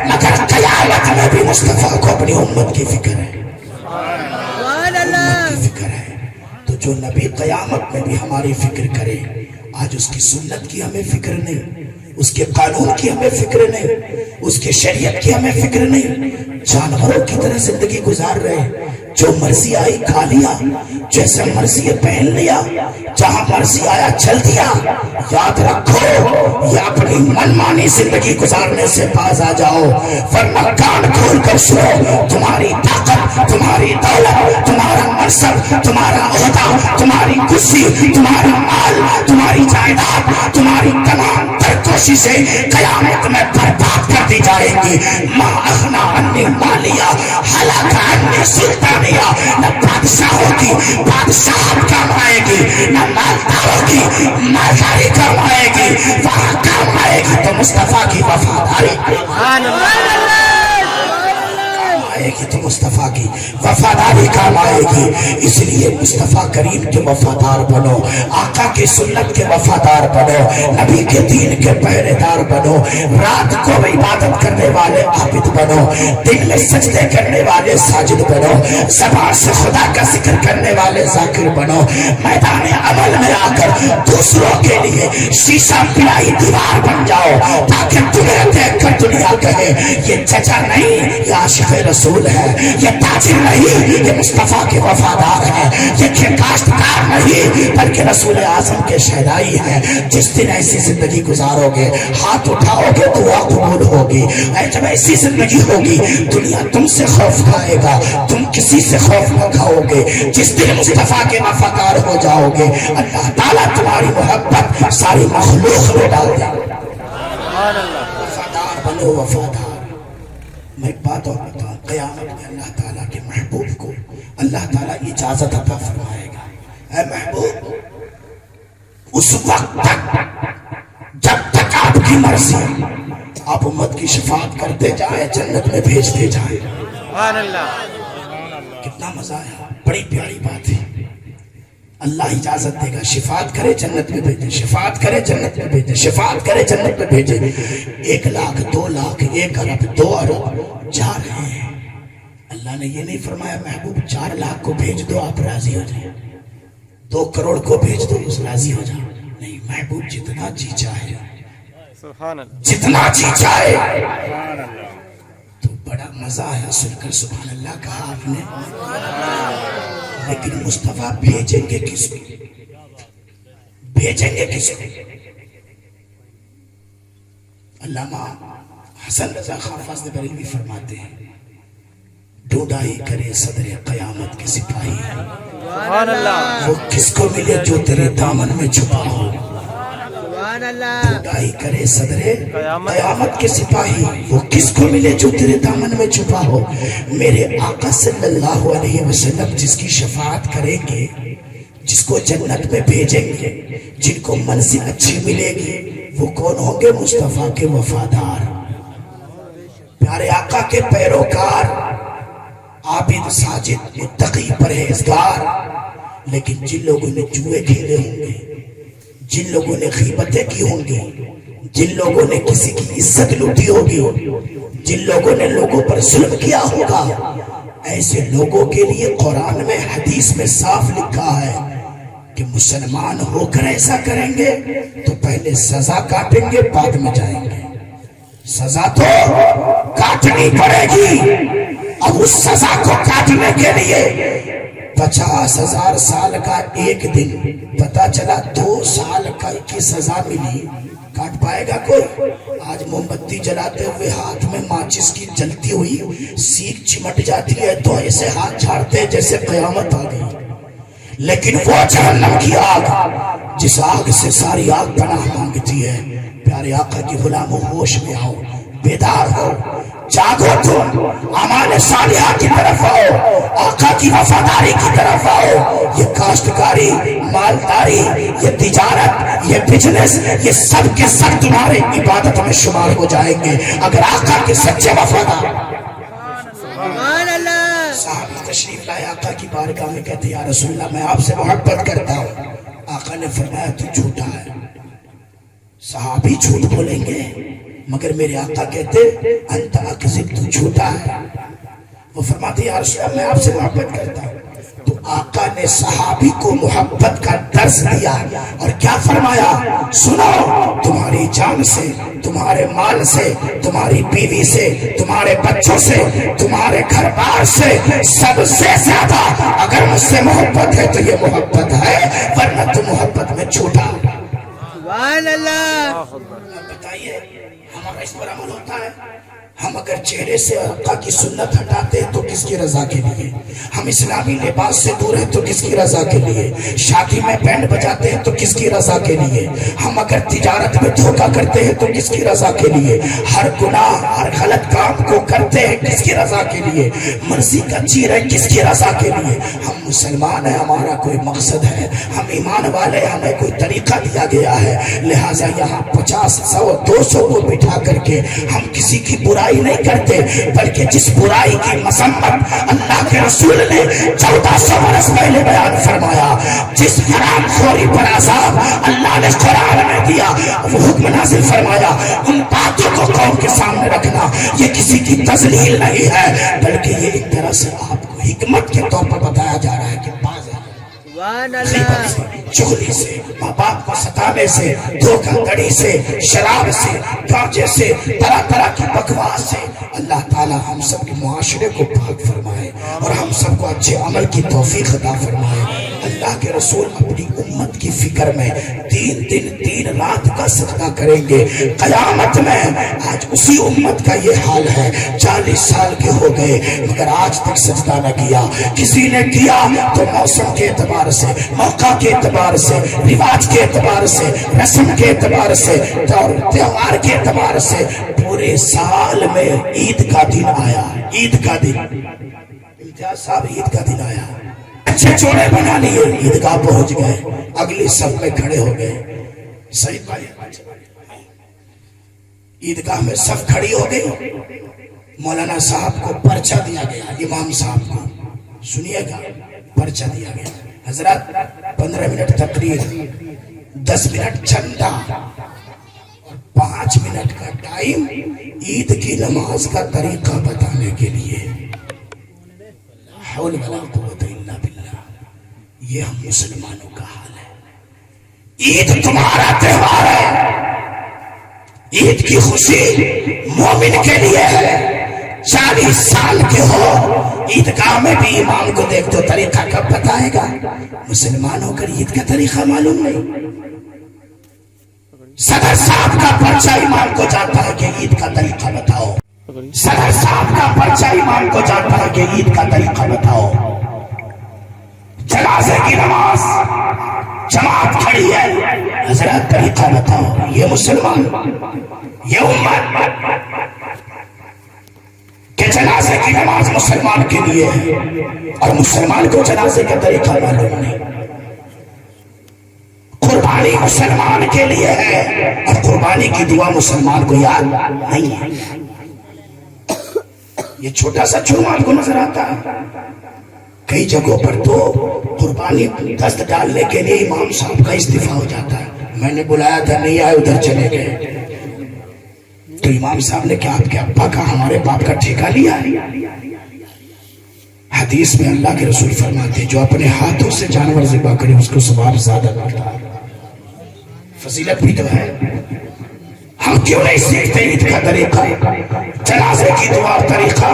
مگر قیامت میں بھی مصطفیٰ کو اپنی امت کی فکر ہے، امت کی فکر ہے۔ تو جو نبی قیامت میں بھی ہماری فکر کرے، آج اس کی سنت کی ہمیں فکر نہیں، اس کے قانون کی ہمیں فکر نہیں، اس کے شریعت کی ہمیں فکر نہیں، جانوروں کی طرح زندگی گزار رہے، جو مرضی آئی کھا لیا، جیسے مرضی پہن لیا، جہاں مرضی آیا چل دیا۔ یاد رکھو یہ اپنی من مانی زندگی گزارنے سے باز آ جاؤ، ورنہ کان کھول کر سنو، تمہاری طاقت، تمہاری دولت، تمہارا منصب، تمہارا عہدہ، تمہاری کرسی، تمہارا مال، تمہاری جائیداد، تمہاری تمام تر کوششیں قیامت میں برباد کر دی جائیں گی۔ ما اغنی عنی مالیہ ہلاک عنی سلطانیہ، نہ بادشاہوں کی بادشاہت کام آئے گی، نہ مالداروں کی مالداری کام آئے گی، وہاں کام آئے گی تو مصطفیٰ کی وفاداری سبحان اللہ، آئے گی، تو مصطفیٰ کی وفاداری کام آئے گی۔ اس لیے مصطفیٰ کریم کے وفادار بنو، آقا کی سنت کے وفادار بنو، نبی کے دین کے پہرے دار بنو، رات کو عبادت کرنے والے عابد بنو، دن میں سجدے کرنے والے ساجد بنو، زبان سے خدا کا ذکر کرنے والے ذاکر بنو، میدان عمل میں آ کر دوسروں کے لیے شیشہ پلائی دیوار بن جاؤ، تاکہ تمہیں دیکھ کر دنیا کہے یہ چچا نہیں، یہ عاشق رسول ہے، یہ تاجر نہیں، یہ مصطفیٰ کے وفادار ہے، یہ کاشتکار نہیں بلکہ رسول اعظم کے شہدائی ہے۔ جس دن ایسی زندگی گزارو گے، ہاتھ اٹھاؤ گے دعا قبول ہوگی۔ جب ایسی زندگی ہوگی دنیا تم سے خوف کھائے گا، تم کسی سے خوف نہ کھاؤ گے۔ جس دن مصطفیٰ کے وفادار ہو جاؤ گے، اللہ تعالیٰ تمہاری محبت ساری مخلوق میں ڈال دے۔ سبحان اللہ، وفادار بنو، وفادار۔ میں ایک بات اور بتاؤں، قیامت میں اللہ تعالیٰ کے محبوب کو اللہ تعالیٰ اجازت عطا فرمائے گا، اے محبوب اس وقت تک جب تک آپ کی مرضی آپ امت کی شفاعت کرتے جائیں، جنت میں بھیجتے جائیں۔ سبحان اللہ، کتنا مزہ آیا، بڑی پیاری بات ہے۔ اللہ اجازت دے گا، شفاعت کرے جنت میں بھیجے، شفاعت کرے جنت میں بھیجے، شفاعت کرے جنت میں بھیجے۔ 1 لاکھ 2 لاکھ 1 ارب 2 ارب جا رہے ہیں۔ اللہ نے یہ نہیں فرمایا محبوب 4 لاکھ کو بھیج دو آپ راضی ہو جائیں، 2 کروڑ کو بھیج دو راضی ہو جاؤ، نہیں، محبوب جتنا جی چاہے، سبحان اللہ، جتنا جی چاہے۔ تو بڑا مزہ آیا سن کر سبحان اللہ کہا آپ نے، لیکن مصطفیٰ بھیجیں گے کس کو؟ بھیجیں گے کس کو؟ علامہ حسن رضا خان فاضل بریلوی فرماتے ہیں، ڈھونڈائی کرے صدر قیامت کے سپاہی، سبحان اللہ، وہ کس کو ملے جو تیرے دامن میں چھپا ہو۔ سبحان اللہ، ڈھونڈائی کرے صدر قیامت کے سپاہی، وہ کس کو ملے جو تیرے دامن میں چھپا ہو۔ میرے آقا صلی اللہ علیہ وسلم جس کی شفاعت کریں گے، جس کو جنت میں بھیجیں گے، جن کو منزل اچھی ملے گی، وہ کون ہوں گے؟ مصطفیٰ کے وفادار، پیارے آقا کے پیروکار، عابد ساجد متقی پرہیزگار۔ لیکن جن لوگوں نے جوئے کھیلے ہوں گے، جن لوگوں نے غیبتیں کی ہوں گی، جن لوگوں نے کسی کی عزت لوٹی ہوگی، جن لوگوں نے لوگوں پر ظلم کیا ہوگا، ایسے لوگوں کے لیے قرآن میں حدیث میں صاف لکھا ہے کہ مسلمان ہو کر ایسا کریں گے تو پہلے سزا کاٹیں گے، بعد میں جائیں گے۔ سزا تو کاٹنی پڑے گی، اب اس سزا کو کاٹنے کے لیے 50,000 سال کا ایک دن، پتا چلا 2 سال کی سزا ملی، کاٹ پائے گا کوئی؟ آج موم بتی جلاتے ہوئے ہاتھ میں ماچس کی جلتی ہوئی سیخ چمٹ جاتی ہے تو ایسے ہاتھ جھاڑتے جیسے قیامت آ گئی۔ لیکن وہ جہنم کی آگ، جس آگ سے ساری آگ پناہ مانگتی ہے، پیارے آقا کی غلاموں ہوش میں آؤ، بیدار ہو، جاگو، تم اعمال صالحہ کی طرف آؤ، آقا کی وفاداری کی طرف آؤ۔ یہ کاشتکاری، مالداری، یہ تجارت، یہ بزنس، یہ سب کے سب تمہارے عبادت میں شمار ہو جائیں گے اگر آقا کے سچے وفادار۔ سبحان اللہ، صحابی تشریف لائے آقا کی بارگاہ میں، کہتے یا رسول اللہ میں آپ سے محبت کرتا ہوں۔ آقا نے فرمایا تو جھوٹا ہے۔ صحابی جھوٹ بولیں گے مگر میرے آقا کہتے انت اکذب، تو جھوٹا ہے۔ وہ فرماتے یا رسول اللہ میں آپ سے محبت کرتا ہوں۔ تو آقا نے صحابی کو محبت کا درس دیا اور کیا فرمایا؟ سنو، تمہاری جان سے، تمہارے مال سے، تمہاری بیوی سے، تمہارے بچوں سے، تمہارے گھر بار سے، سب سے زیادہ اگر مجھ سے محبت ہے تو یہ محبت ہے، ورنہ تو محبت میں چھوٹا۔ سبحان اللہ۔ بتائیے ہمارا اس پر عمل ہوتا ہے؟ ہم اگر چہرے سے آقا کی سنت ہٹاتے ہیں تو کس کی رضا کے لیے؟ ہم اسلامی لباس سے دور ہیں تو کس کی رضا کے لیے؟ شادی میں بینڈ بجاتے ہیں تو کس کی رضا کے لیے؟ ہم اگر تجارت میں دھوکہ کرتے ہیں تو کس کی رضا کے لیے؟ ہر گناہ، ہر غلط کام کو کرتے ہیں کس کی رضا کے لیے؟ مرضی کا چیر ہے کس کی رضا کے لیے؟ ہم مسلمان ہیں، ہمارا کوئی مقصد ہے، ہم ایمان والے، ہمیں کوئی طریقہ دیا گیا ہے، لہٰذا یہاں 50، 100، 200 کو بٹھا کر کے ہم کسی کی برائی نہیں کرتے، بلکہ جس برائی کی مذمت اللہ کے رسول نے 1400 برس پہلے بیان فرمایا، جس حرام خوری پر عذاب اللہ نے قرآن میں دیا، وہ حکم نازل فرمایا، ان باتوں کو قوم کے سامنے رکھنا یہ کسی کی تذلیل نہیں ہے، بلکہ یہ ایک طرح سے آپ کو حکمت کے طور پر بتایا جا رہا ہے کہ باز سبحان اللہ۔ چغلی سے، ماں باپ کو ستانے سے، دھوکہ دڑی سے، شراب سے، گانجے سے، طرح طرح کی بکواس سے اللہ تعالی ہم سب کے معاشرے کو پاک فرمائے اور ہم سب کو اچھے عمل کی توفیق عطا فرمائے۔ اللہ کے رسول اپنی امت کی فکر میں 3 دن 3 رات کا سجدہ کریں گے قیامت میں۔ آج اسی امت کا یہ حال ہے، 40 سال کے ہو گئے مگر آج تک سجدہ نہ کیا۔ کسی نے کیا تو موسم کے اعتبار سے، موقع کے اعتبار سے، رواج کے اعتبار سے، رسم کے اعتبار سے اور تہوار کے اعتبار سے پورے سال میں عید کا دن آیا، عید کا دن، امتیاز صاحب عید کا دن آیا، اچھے چوڑے بنا لیے، عیدگاہ پہنچ گئے، اگلی صف میں کھڑے ہو گئے، صحیح بھائی، عیدگاہ میں صف کھڑی ہو گئی، مولانا صاحب کو پرچہ دیا گیا، امام صاحب کو، سنیے گا، پرچہ دیا گیا، حضرت 15 منٹ تقریر، 10 منٹ چندہ اور 5 منٹ کا ٹائم عید کی نماز کا طریقہ بتانے کے لیے۔ حول ولا قوت الا باللہ۔ یہ ہم مسلمانوں کا حال ہے۔ عید تمہارا تہوار ہے، عید کی خوشی مومن کے لیے ہے۔ 40 سال کے ہو، عیدگاہ میں بھی امام کو دیکھ تو طریقہ کب بتائے گا؟ مسلمان ہو کر عید کا طریقہ معلوم نہیں۔ صدر صاحب کا پرچہ امام کو جاتا ہے کہ عید کا طریقہ بتاؤ، صدر صاحب کا پرچہ امام کو جاتا ہے کہ عید کا طریقہ بتاؤ۔ جنازے کی نماز جماعت کھڑی ہے، حضرت طریقہ بتاؤ۔ یہ مسلمان، یہ امت کہ جنازے کی نماز مسلمان کے لیے ہے اور مسلمان کو جنازے کا طریقہ معلوم نہیں۔ قربانی مسلمان کے لیے ہے اور قربانی کی دعا مسلمان کو یاد نہیں ہے۔ یہ چھوٹا سا جرم آپ کو نظر آتا ہے؟ کئی جگہوں پر تو قربانی دست ڈالنے کے لیے امام صاحب کا استعفیٰ ہو جاتا ہے، میں نے بلایا تھا نہیں آئے، ادھر چلے گئے، تو امام صاحب نے کیا آپ کے ابا کا، ہمارے باپ کا ٹھیکہ لیا ہے؟ حدیث میں اللہ کے رسول فرماتے ہیں جو اپنے ہاتھوں سے جانور ذبح کرے اس کو ثواب زیادہ ملتا ہے۔ فضیلت بھی تو ہے، ہم کیوں نہیں سیکھتے عید کا طریقہ، جنازے کی دعا طریقہ،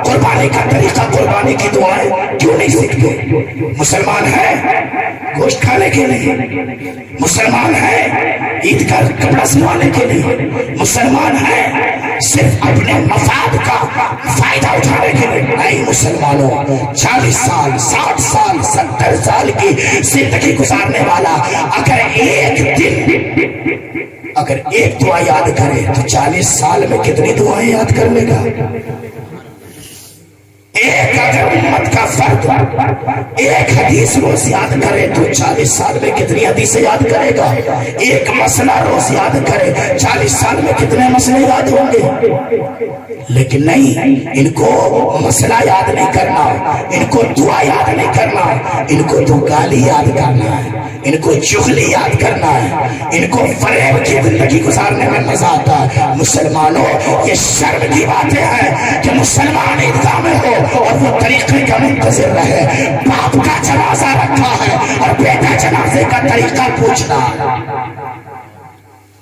قربانی کا طریقہ، قربانی کی دعائیں کیوں نہیں سیکھتے؟ مسلمان ہے گوشت کھانے کے لیے، مسلمان ہے عید کا کپڑا سلوانے کے لیے، مسلمان ہے صرف اپنے مفاد کا فائدہ اٹھانے کے لیے نہیں۔ مسلمانوں 40 سال، 60 سال، 70 سال کی زندگی گزارنے والا اگر ایک دعا یاد کرے تو 40 سال میں کتنی دعائیں یاد کر لے گا؟ ایک اگر امت کا فرد ایک حدیث روز یاد کرے تو 40 سال میں کتنی حدیثیں یاد کرے گا؟ ایک مسئلہ روز یاد کرے 40 سال میں کتنے مسئلے یاد ہوں گے؟ لیکن نہیں، ان کو مسئلہ یاد نہیں کرنا، ان کو دعا یاد نہیں کرنا، ان کو تو گالی یاد کرنا ہے۔ ان کو چغلی یاد کرنا ہے، ان کو فریب کی زندگی گزارنے میں مزہ آتا ہے۔ مسلمانوں یہ شرم کی باتیں ہیں کہ مسلمان عیدگاہ میں ہو اور وہ طریقے کا منتظر رہے، باپ کا جنازہ رکھا ہے اور بیٹا جنازے کا طریقہ پوچھنا۔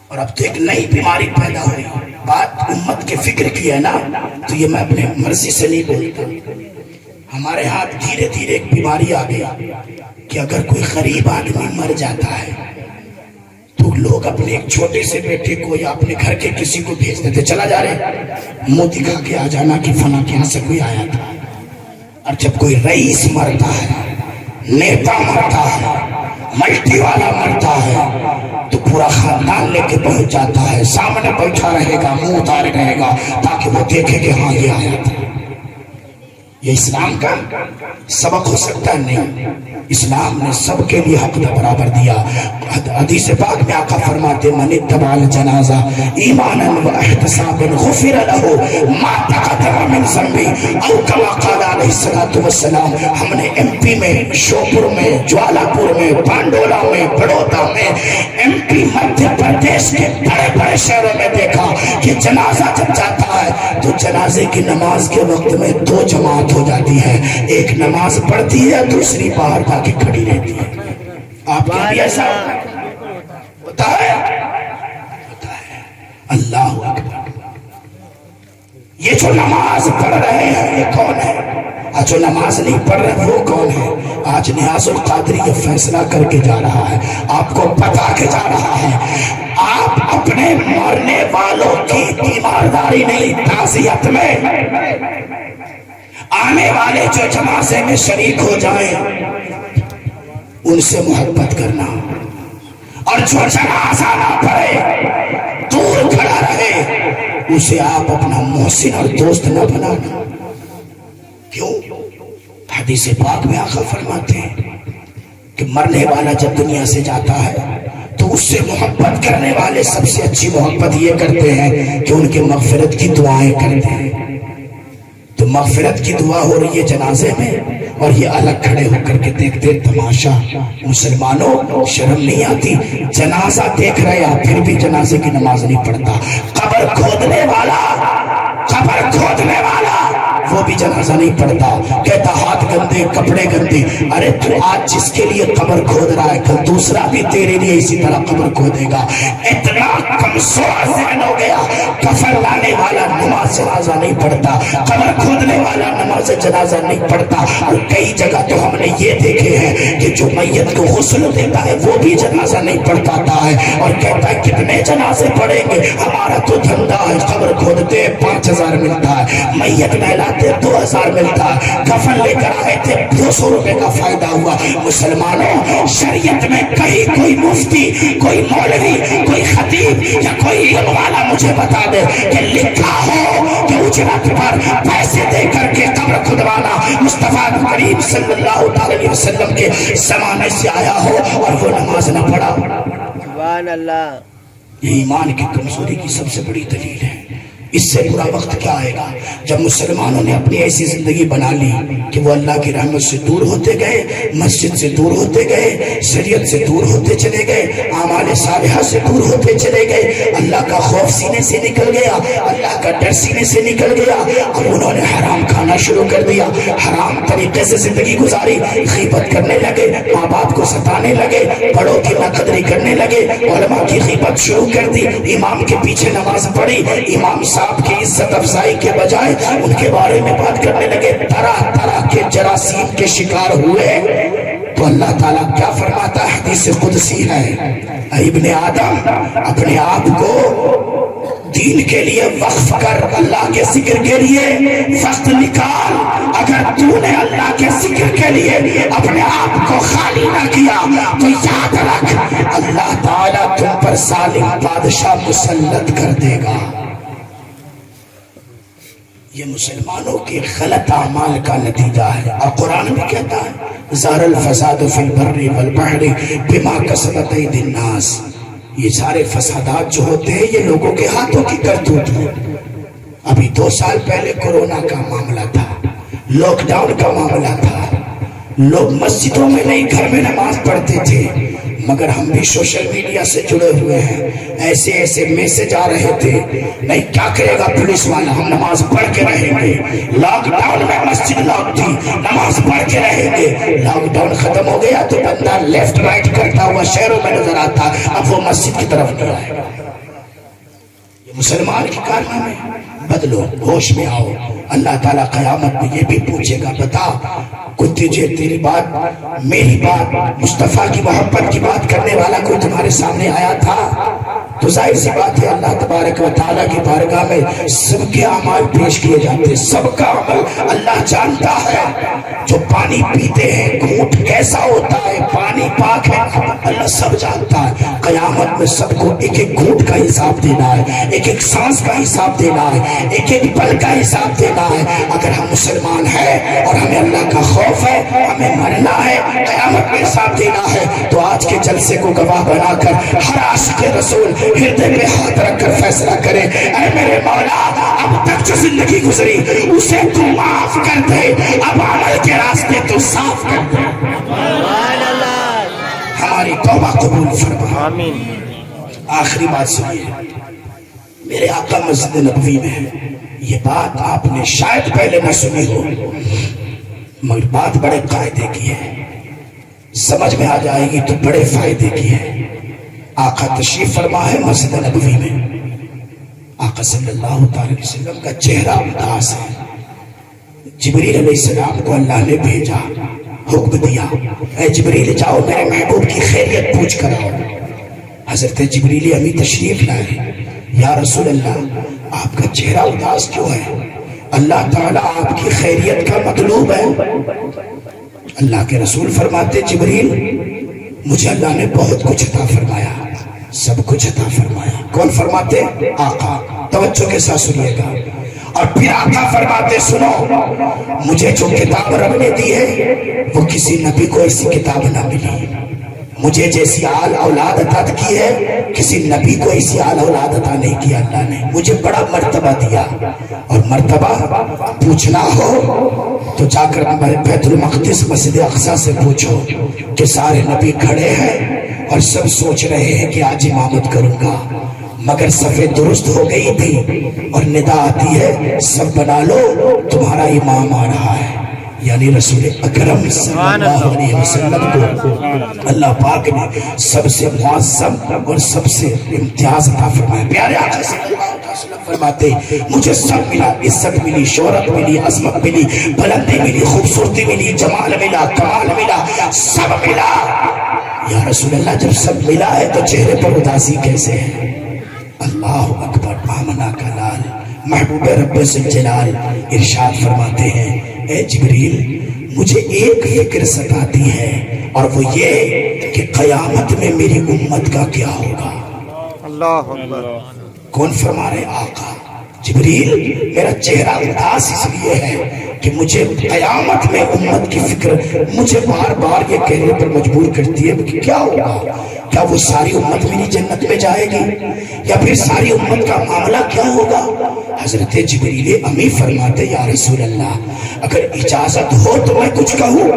اور اب تو ایک نئی بیماری پیدا ہوئی، بات امت کے فکر کی ہے نا، تو یہ میں اپنے مرضی سے نہیں بولتا۔ ہمارے ہاتھ دھیرے دھیرے ایک بیماری آ گئی کہ اگر کوئی غریب آدمی مر جاتا ہے تو لوگ اپنے ایک چھوٹے سے بیٹے کو یا اپنے گھر کے کسی کو بھیج دیتے، چلا جا رہے منہ دکھا کے آ جانا کہ فلاں کے یہاں سے کوئی آیا تھا۔ اور جب کوئی رئیس مرتا ہے، نیتا مرتا ہے، ملٹی والا مرتا ہے تو پورا خاندان لے کے پہنچ جاتا ہے، سامنے بیٹھا رہے گا، منہ اتارے رہے گا تاکہ وہ دیکھے کہ ہاں یہ آیا تھا۔ یہ اسلام کا سبق ہو سکتا ہے؟ نہیں، اسلام نے سب کے لیے حق برابر دیا۔ حدیث پاک میں آقا فرماتے من اتبع الجنازہ ایمانا واحتسابا غفر له ما تقدم من ذنبه او کما قال علیہ الصلوۃ والسلام۔ ہم نے ایم پی میں، شوپور میں، جوالا پور میں، پانڈولا میں، بڑودا میں، ایم پی مدھیہ پردیش کے بڑے بڑے شہروں میں دیکھا کہ جنازہ جب جاتا ہے تو جنازے کی نماز کے وقت میں دو جماعت ہو جاتی ہے، ایک نماز پڑھتی ہے، دوسری باہر جا کے کھڑی رہتی ہے۔ آپ کے بھی ایسا ہوتا ہے؟ اللہ اکبر۔ یہ جو نماز پڑھ رہے ہیں یہ کون ہے؟ اور جو نماز نہیں پڑھ رہے وہ کون ہے؟ آج نیاز القادری یہ فیصلہ کر کے جا رہا ہے، آپ کو بتا کے جا رہا ہے، آپ اپنے مرنے والوں کی تیمارداری نہیں، تعزیت میں آنے والے جو جنازے میں شریک ہو جائیں ان سے محبت کرنا، اور جو جنازہ نہ پڑھے دور کھڑا رہے اسے آپ اپنا محسن اور دوست نہ بنانا۔ کیوں؟ حدیث پاک میں آقا فرماتے ہیں کہ مرنے والا جب دنیا سے جاتا ہے تو اس سے محبت کرنے والے سب سے اچھی محبت یہ کرتے ہیں کہ ان کے مغفرت کی دعائیں کرتے ہیں۔ تو مغفرت کی دعا ہو رہی ہے جنازے میں اور یہ الگ کھڑے ہو کر کے دیکھتے تماشا۔ مسلمانوں شرم نہیں آتی؟ جنازہ دیکھ رہے ہیں پھر بھی جنازے کی نماز نہیں پڑھتا۔ قبر کھودنے والا وہ بھی جنازہ نہیں پڑھتا، کہتا ہاتھ گندے، کپڑے گندے۔ ارے تو آج جس کے لیے قبر کھود رہا ہے کل دوسرا بھی تیرے لیے اسی طرح قبر کھودے گا۔ اتنا کمزور ذہن ہو گیا، کفن لانے والا نماز جنازہ نہیں پڑھتا، قبر کھودنے والا نماز جنازہ نہیں پڑھتا۔ اور کئی جگہ تو ہم نے یہ دیکھے ہیں کہ جو میت کو غسل دیتا ہے وہ بھی جنازہ نہیں پڑھ پاتا ہے اور کہتا ہے کتنے جنازے پڑھیں گے، ہمارا تو دھندا ہے، قبر کھودتے 5000 ملتا ہے، میت نہلاتے 2000 ملتا ہے، کفن لے کر آئے تھے 200 روپے کا فائدہ ہوا۔ مسلمانوں شریعت میں کہیں کوئی مفتی، کوئی مولوی، کوئی خطیب یا کوئی علم والا مجھے بتا دے کہ لکھا ہو کہ اجرت پر پیسے دے کر کے قبر کھدوانا مصطفیٰ کریم صلی اللہ علیہ وسلم کے زمانے سے آیا ہو اور وہ نماز نہ پڑھا؟ سبحان اللہ۔ یہ ایمان کی کمزوری کی سب سے بڑی دلیل ہے۔ اس سے برا وقت کیا آئے گا جب مسلمانوں نے اپنی ایسی زندگی بنا لی کہ وہ اللہ کی رحمت سے دور ہوتے گئے، مسجد سے دور ہوتے گئے، شریعت سے دور ہوتے چلے گئے، اعمال صالحہ سے دور ہوتے چلے گئے، اللہ کا خوف سینے سے نکل گیا، اللہ کا ڈر سینے سے نکل گیا، اور انہوں نے حرام کھانا شروع کر دیا، حرام طریقے سے زندگی گزاری، غیبت کرنے لگے، ماں باپ کو ستانے لگے، بڑوں کی ناقدری کرنے لگے، علماء کی غیبت شروع کر دی، امام کے پیچھے نماز پڑھی، امام صاحب کی عزت افزائی کے بجائے ان کے بارے میں بات کرنے لگے، طرح طرح کے جراثیم کے شکار ہوئے۔ تو اللہ تعالیٰ کیا فرماتا ہے؟ حدیث قدسی ہے، اے ابن آدم اپنے آپ کو دین کے لیے وقف کر، اللہ کے ذکر کے لیے وقت نکال۔ اگر تو نے اللہ کے ذکر کے لیے اپنے آپ کو خالی نہ کیا تو یاد رکھ اللہ تعالیٰ تم پر ظالم بادشاہ مسلط کر دے گا۔ یہ مسلمانوں کے غلط اعمال کا نتیجہ ہے، اور قرآن بھی کہتا ہے ظہر الفساد فی البر والبحر بما کسبت ایدی الناس۔ یہ سارے فسادات جو ہوتے ہیں یہ لوگوں کے ہاتھوں کی کرتوت ہے۔ ابھی 2 سال پہلے کورونا کا معاملہ تھا، لاک ڈاؤن کا معاملہ تھا، لوگ مسجدوں میں نہیں گھر میں نماز پڑھتے تھے، مگر ہم بھی سوشل میڈیا سے جڑے ہوئے ہیں، ایسے ایسے میسج آ رہے تھے، نہیں کیا کرے گا پولیس والا، ہم نماز پڑھ کے رہیں گے، لاک ڈاؤن میں مسجد لاک تھی، نماز پڑھ کے رہیں گے، لاک ڈاؤن ختم ہو گیا تو بندہ لیفٹ رائٹ کرتا ہوا شہروں میں نظر آتا، اب وہ مسجد کی طرف نہیں آئے گا۔ یہ مسلمان کی کارنامے، بدلو، ہوش میں آؤ، اللہ تعالیٰ قیامت میں یہ بھی پوچھے گا، بتا کوئی تجھے تیری بات، میری بات، مصطفیٰ کی محبت کی بات کرنے والا کوئی تمہارے سامنے آیا تھا؟ تو ظاہر سی بات ہے اللہ تبارک و تعالیٰ کی بارگاہ میں سب کے اعمال پیش کیے جاتے ہیں، سب کا عمل اللہ جانتا ہے۔ جو پانی پیتے ہیں گھونٹ کیسا ہوتا ہے، پانی پاک ہے، اللہ سب جانتا ہے۔ قیامت میں سب کو ایک ایک گھونٹ کا حساب دینا ہے، ایک ایک سانس کا حساب دینا ہے، ایک ایک پل کا حساب دینا ہے۔ اگر ہم مسلمان ہیں اور ہمیں اللہ کا خوف ہے، ہمیں مرنا ہے، قیامت میں حساب دینا ہے، تو آج کے جلسے کو گواہ بنا کر ہر عاشق رسول ہردے پہ ہاتھ رکھ کر فیصلہ کرے، اے میرے مولا اب تک جو زندگی گزری اسے تو معاف کر دے، اب عمل کے راستے تو صاف کر دے، سبحان اللہ، ہماری توبہ قبول فرما۔ آمین۔ آخری بات سنیے، میرے آقا مسجد نبوی میں ہے، یہ بات آپ نے شاید پہلے نہ سنی ہو، مگر بات بڑے قاعدے کی ہے، سمجھ میں آ جائے گی تو بڑے فائدے کی ہے۔ آقا تشریف فرما ہے مسجد نبوی میں، آقا صلی اللہ تعالی وسلم کا چہرہ اداس ہے، جبریل علیہ السلام کو اللہ نے بھیجا، حکم دیا، اے جبریل جاؤ میرے محبوب کی خیریت پوچھ کر آؤ۔ حضرت جبریل امی تشریف لائے، یا رسول اللہ آپ کا چہرہ اداس کیوں ہے؟ اللہ تعالیٰ آپ کی خیریت کا مطلوب ہے۔ اللہ کے رسول فرماتے جبریل مجھے اللہ نے بہت کچھ عطا فرمایا، سب کچھ عطا فرمایا۔ کون فرماتے؟ آقا، توجہ کے ساتھ سنیے گا۔ اور پھر آقا فرماتے سنو، مجھے جو کتاب رب نے دی ہے وہ کسی نبی کو ایسی کتاب نہ ملی، مجھے جیسی آل اولاد عطا کی ہے کسی نبی کو ایسی آل اولاد عطا نہیں کیا اللہ نے، مجھے بڑا مرتبہ دیا، اور مرتبہ پوچھنا ہو تو جا کر بیت المقدس مسجد اقصی سے پوچھو کہ سارے نبی کھڑے ہیں اور سب سوچ رہے ہیں کہ آج امامت کروں گا، مگر صفحے درست ہو گئی تھی اور ندا آتی ہے سب بنا لو تمہارا امام آ رہا ہے، یعنی رسول اکرم صلی اللہ علیہ وسلم کو اللہ پاک نے سب سے معظم اور سب سے امتیاز عطا فرمایا۔ پیارے آقا صلی اللہ علیہ وسلم فرماتے مجھے سب ملا، عزت ملی، شہرت ملی، عظمت ملی، بلندی ملی، خوبصورتی ملی، جمال ملا، کمال ملا، سب ملا۔ یا رسول اللہ جب سب ملا ہے تو چہرے پر اداسی کیسے ہے؟ اللہ اکبر، آمنہ کا لال محبوب رب ذوالجلال ارشاد فرماتے ہیں اے جبریل مجھے ایک فکر ستاتی ہے اور وہ یہ کہ قیامت میں میری امت کا کیا ہوگا۔ اللہ اکبر۔ کون فرما رہے؟ آقا۔ جبریل میرا چہرہ اداس اس لیے ہے کہ مجھے قیامت میں امت کی فکر مجھے بار بار یہ کہنے پر مجبور کرتی ہے کہ کیا ہوگا، کیا وہ ساری امت میری جنت میں جائے گی یا پھر ساری امت کا معاملہ کیا ہوگا؟ حضرت جبریل امی فرماتے یا رسول اللہ اگر اجازت ہو تو میں کچھ کہوں؟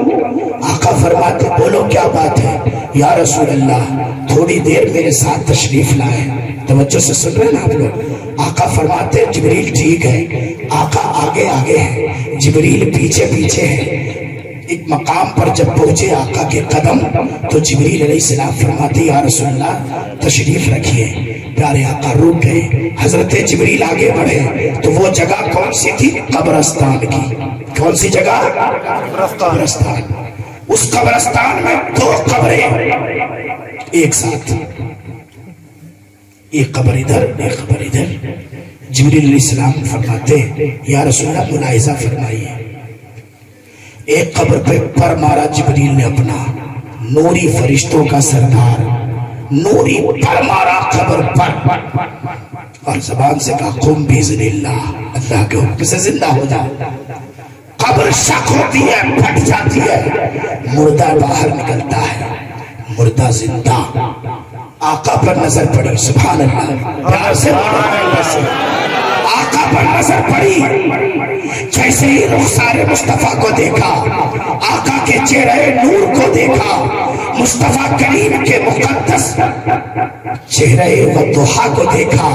آقا فرماتے بولو کیا بات ہے؟ یا رسول اللہ تھوڑی دیر میرے ساتھ تشریف لائے، توجہ سے سن رہے ہیں آپ لوگ۔ آقا فرماتے جبریل ٹھیک ہے، آقا آگے آگے ہے، جبریل پیچھے پیچھے ہے۔ ایک مقام پر جب پہنچے آقا کے قدم تو جبریل علیہ السلام فرماتے یا رسول اللہ تشریف رکھیے۔ پیارے آقا رک گئے، حضرت جبریل آگے بڑھے تو وہ جگہ کون سی تھی؟ قبرستان کی۔ کون سی جگہ؟ قبرستان۔ اس قبرستان میں دو قبریں ایک ساتھ، ایک قبر ادھر ایک قبر ادھر۔ جبریل علیہ السلام فرماتے یا رسول اللہ ملاحظہ فرمائیے، ایک قبر پہ پر مارا جبریل نے اپنا، نوری فرشتوں کا سردار، نوری پر مارا قبر پر اور زبان سے کہا قم بِإِذْنِ اللہ، اللہ کے حکم سے زندہ ہو جا۔ قبر شک ہوتی ہے، پھٹ جاتی ہے، مردہ باہر نکلتا ہے، مردہ زندہ۔ آقا پر نظر پڑی، سبحان اللہ، پیار سے آقا پر نظر پڑی، جیسے ہی رخسار مصطفیٰ کو دیکھا، آقا کے چہرے نور کو دیکھا، مصطفیٰ کریم کے مقدس چہرے وضحا کو دیکھا،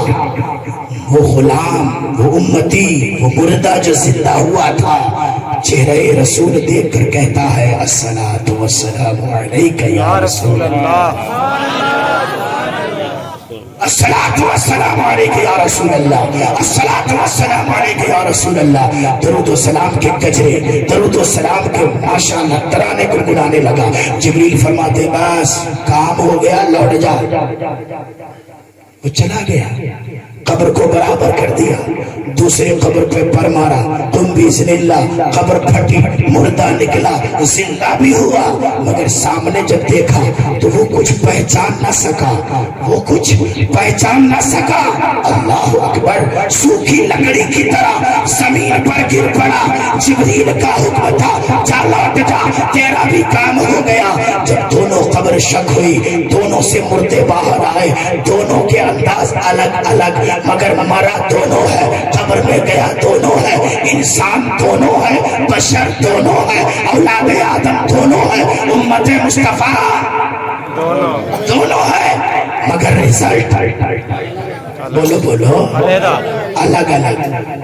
وہ غلام، وہ امتی، وہ مردہ جو زندہ ہوا تھا، چہرے رسول دیکھ کر کہتا ہے الصلاۃ والسلام علیک یا رسول اللہ، الصلاۃ والسلام علیک یا رسول اللہ، الصلاۃ والسلام علیک یا رسول اللہ۔ درود و سلام کے گجرے، درود و سلام کے ماشاءاللہ ترانے گنگنانے لگا۔ جبریل فرماتے بس کام ہو گیا، لوٹ جا۔ وہ چلا گیا، قبر کو برابر کر دیا، دوسرے قبر پہ پر مارا، تم بھی بسم اللہ، قبر پھٹی، مردہ نکلا، زندہ بھی ہوا، مگر سامنے جب دیکھا تو وہ کچھ پہچان نہ سکا، وہ کچھ پہچان نہ سکا۔ اللہ اکبر، سوکھی لکڑی کی طرح زمین پر گر پڑا۔ جبریل کا حکم تھا جا لوٹ جا، تیرا بھی کام ہو گیا۔ جب دونوں قبر شک ہوئی، دونوں سے مردے باہر آئے، دونوں کے انداز الگ الگ، مگر مرا دونوں ہے، قبر میں گیا دونوں ہے، انسان دونوں ہے، بشر دونوں ہے، اولاد آدم دونوں ہے، امت مصطفیٰ دونوں ہے، مگر رزلٹ بولو بولو الگ الگ۔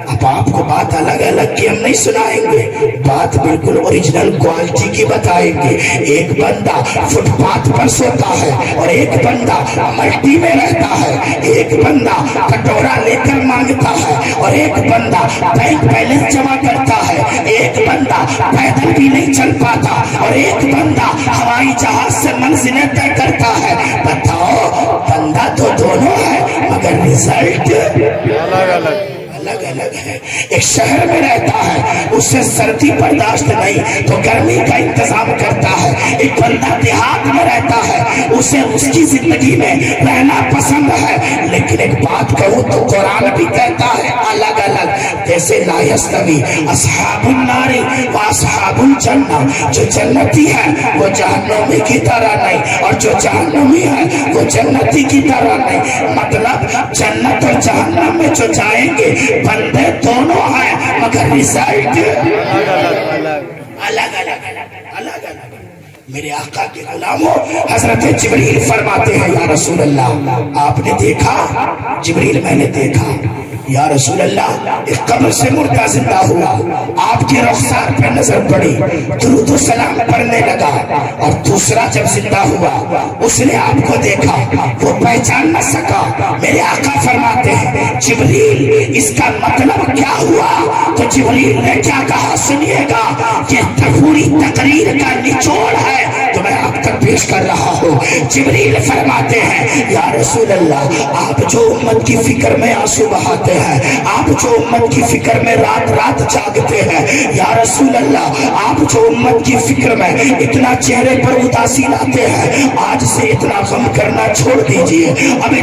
اب آپ کو بات الگ الگ کی ہم نہیں سنائیں گے، بات بالکل اوریجنل کوالٹی کی بتائیں گے۔ ایک بندہ فٹ پاتھ پر سوتا ہے اور ایک بندہ ملٹی میں رہتا ہے، ایک بندہ کٹورا لے کر مانگتا ہے اور ایک بندہ بینک بیلنس جمع کرتا ہے، ایک بندہ پیدل بھی نہیں چل پاتا اور ایک بندہ ہوائی جہاز سے منزلیں طے کرتا ہے۔ بتاؤ بندہ تو دونوں ہے مگر رزلٹ الگ الگ ہے۔ ایک شہر میں رہتا ہے، اسے سردی برداشت نہیں تو گرمی کا انتظام کرتا ہے۔ ایک بندہ دیہات میں رہتا ہے، اسے اس کی زندگی میں رہنا پسند ہے، لیکن ایک بات کہوں تو قرآن بھی کہتا ہے الگ الگ۔ جیسے لا یستوی اصحاب النار و اصحاب الجنہ، جو جنتی ہے وہ جہنمی کی طرح نہیں اور جو جہنمی ہے وہ جنتی کی طرح نہیں۔ مطلب جنت اور جہنم میں جو جائیں گے بندے دونوں ہیں مگر رزلٹ الگ الگ الگ الگ۔ میرے آقا کے غلاموں، حضرت جبریل فرماتے ہیں یا رسول اللہ آپ نے دیکھا؟ جبریل میں نے دیکھا۔ یا رسول اللہ ایک قبر سے مردہ زندہ ہوا، آپ کے رخسار پر نظر پڑی، درود و سلام پڑھنے لگا، اور دوسرا جب زندہ ہوا اس نے آپ کو دیکھا، وہ پہچان نہ سکا۔ میرے آقا فرماتے ہیں جبریل اس کا مطلب کیا ہوا؟ تو جبریل نے کیا کہا سنیے گا، یہ پوری تقریر کا نچوڑ ہے تو میں آپ تک پیش کر رہا ہوں۔ جبریل فرماتے ہیں یا رسول اللہ آپ جو امت کی فکر میں آنسو بہاتے ہیں، آپ جو امت کی فکر میں رات رات جاگتے ہیں، یا رسول اللہ آپ جو امت کی فکر میں اتنا چہرے پر اداسی لاتے ہیں، آج سے اتنا غم کرنا چھوڑ دیجئے، اب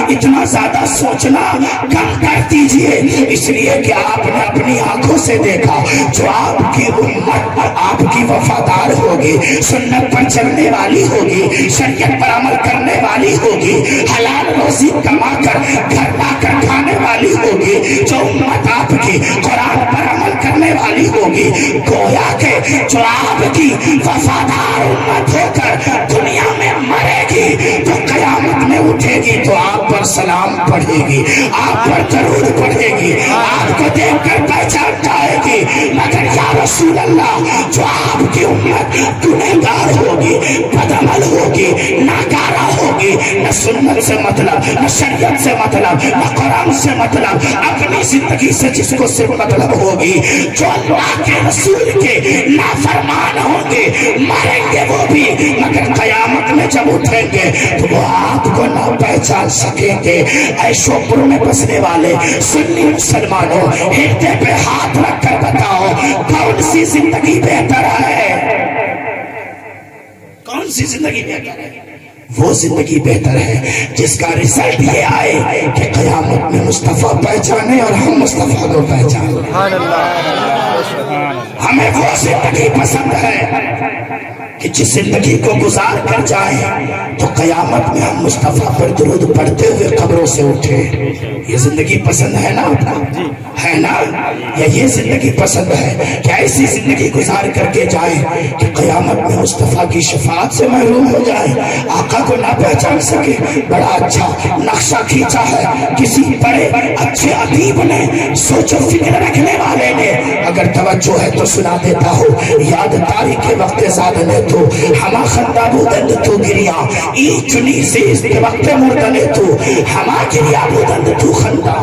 اتنا زیادہ سوچنا کم کر دیجئے، اس لیے کہ آپ نے اپنی آنکھوں سے دیکھا جو آپ کی امت آپ کی وفادار ہوگی، سنت پر چلنے والی ہوگی، شریعت پر عمل کرنے والی ہوگی، حلال روزی کما کر گھر لا کر کھانے والی ہوگی، جو امت آپ کی قرآن پر عمل کرنے والی ہوگی، گویا کہ جو آپ کی وفادار امت ہو کر دنیا میں مرے گی تو قیامت میں اٹھے گی تو آپ پر سلام پڑھے گی، آپ پر درود پڑھے گی، آپ کو دیکھ کر پہچان جائے گی۔ مگر یا رسول اللہ جو آپ کی امت گنہگار ہوگی، بدعمل ہوگی، ناکارہ ہوگی، نہ سنت سے مطلب، نہ شریعت سے مطلب، نہ قرآن سے مطلب، اپنی زندگی سے جس کو صرف مطلب ہوگی، جو اللہ کے رسول کے نافرمان ہوں گے مریں گے وہ بھی، مگر قیامت میں جب اٹھیں گے تو وہ آپ کو نہ پہچان سکیں گے۔ عیش و پر میں بسنے والے سنی مسلمانوں، ہردے پہ ہاتھ رکھ کر بتاؤ کون سی زندگی بہتر ہے؟ کون سی زندگی بہتر ہے؟ وہ زندگی بہتر ہے جس کا رزلٹ یہ آئے کہ قیامت میں مصطفیٰ پہچانے اور ہم مصطفیٰ کو پہچانے۔ ہمیں وہ زندگی پسند ہے کہ جس زندگی کو گزار کر جائیں تو قیامت میں ہم مصطفیٰ پر درود پڑھتے ہوئے قبروں سے اٹھے. یہ زندگی پسند ہے نا آپ کو؟ ہے نا؟ یا یہ زندگی پسند ہے کہ ایسی زندگی گزار کر کے جائیں کہ قیامت میں مصطفیٰ کی شفاعت سے محروم ہو جائیں، آقا کو نہ پہچان سکے؟ بڑا اچھا نقشہ کھینچا ہے کسی بڑے اچھے ادیب نے، سوچ و فکر رکھنے والے نے. اگر توجہ ہے تو سنا دیتا ہوں. یاد تاریخ کے وقت زاد نے تو ہما خندہ بودند تو گریا، ای چنی زیز کے وقت مردنے تو ہما گریا بودند تو خندہ.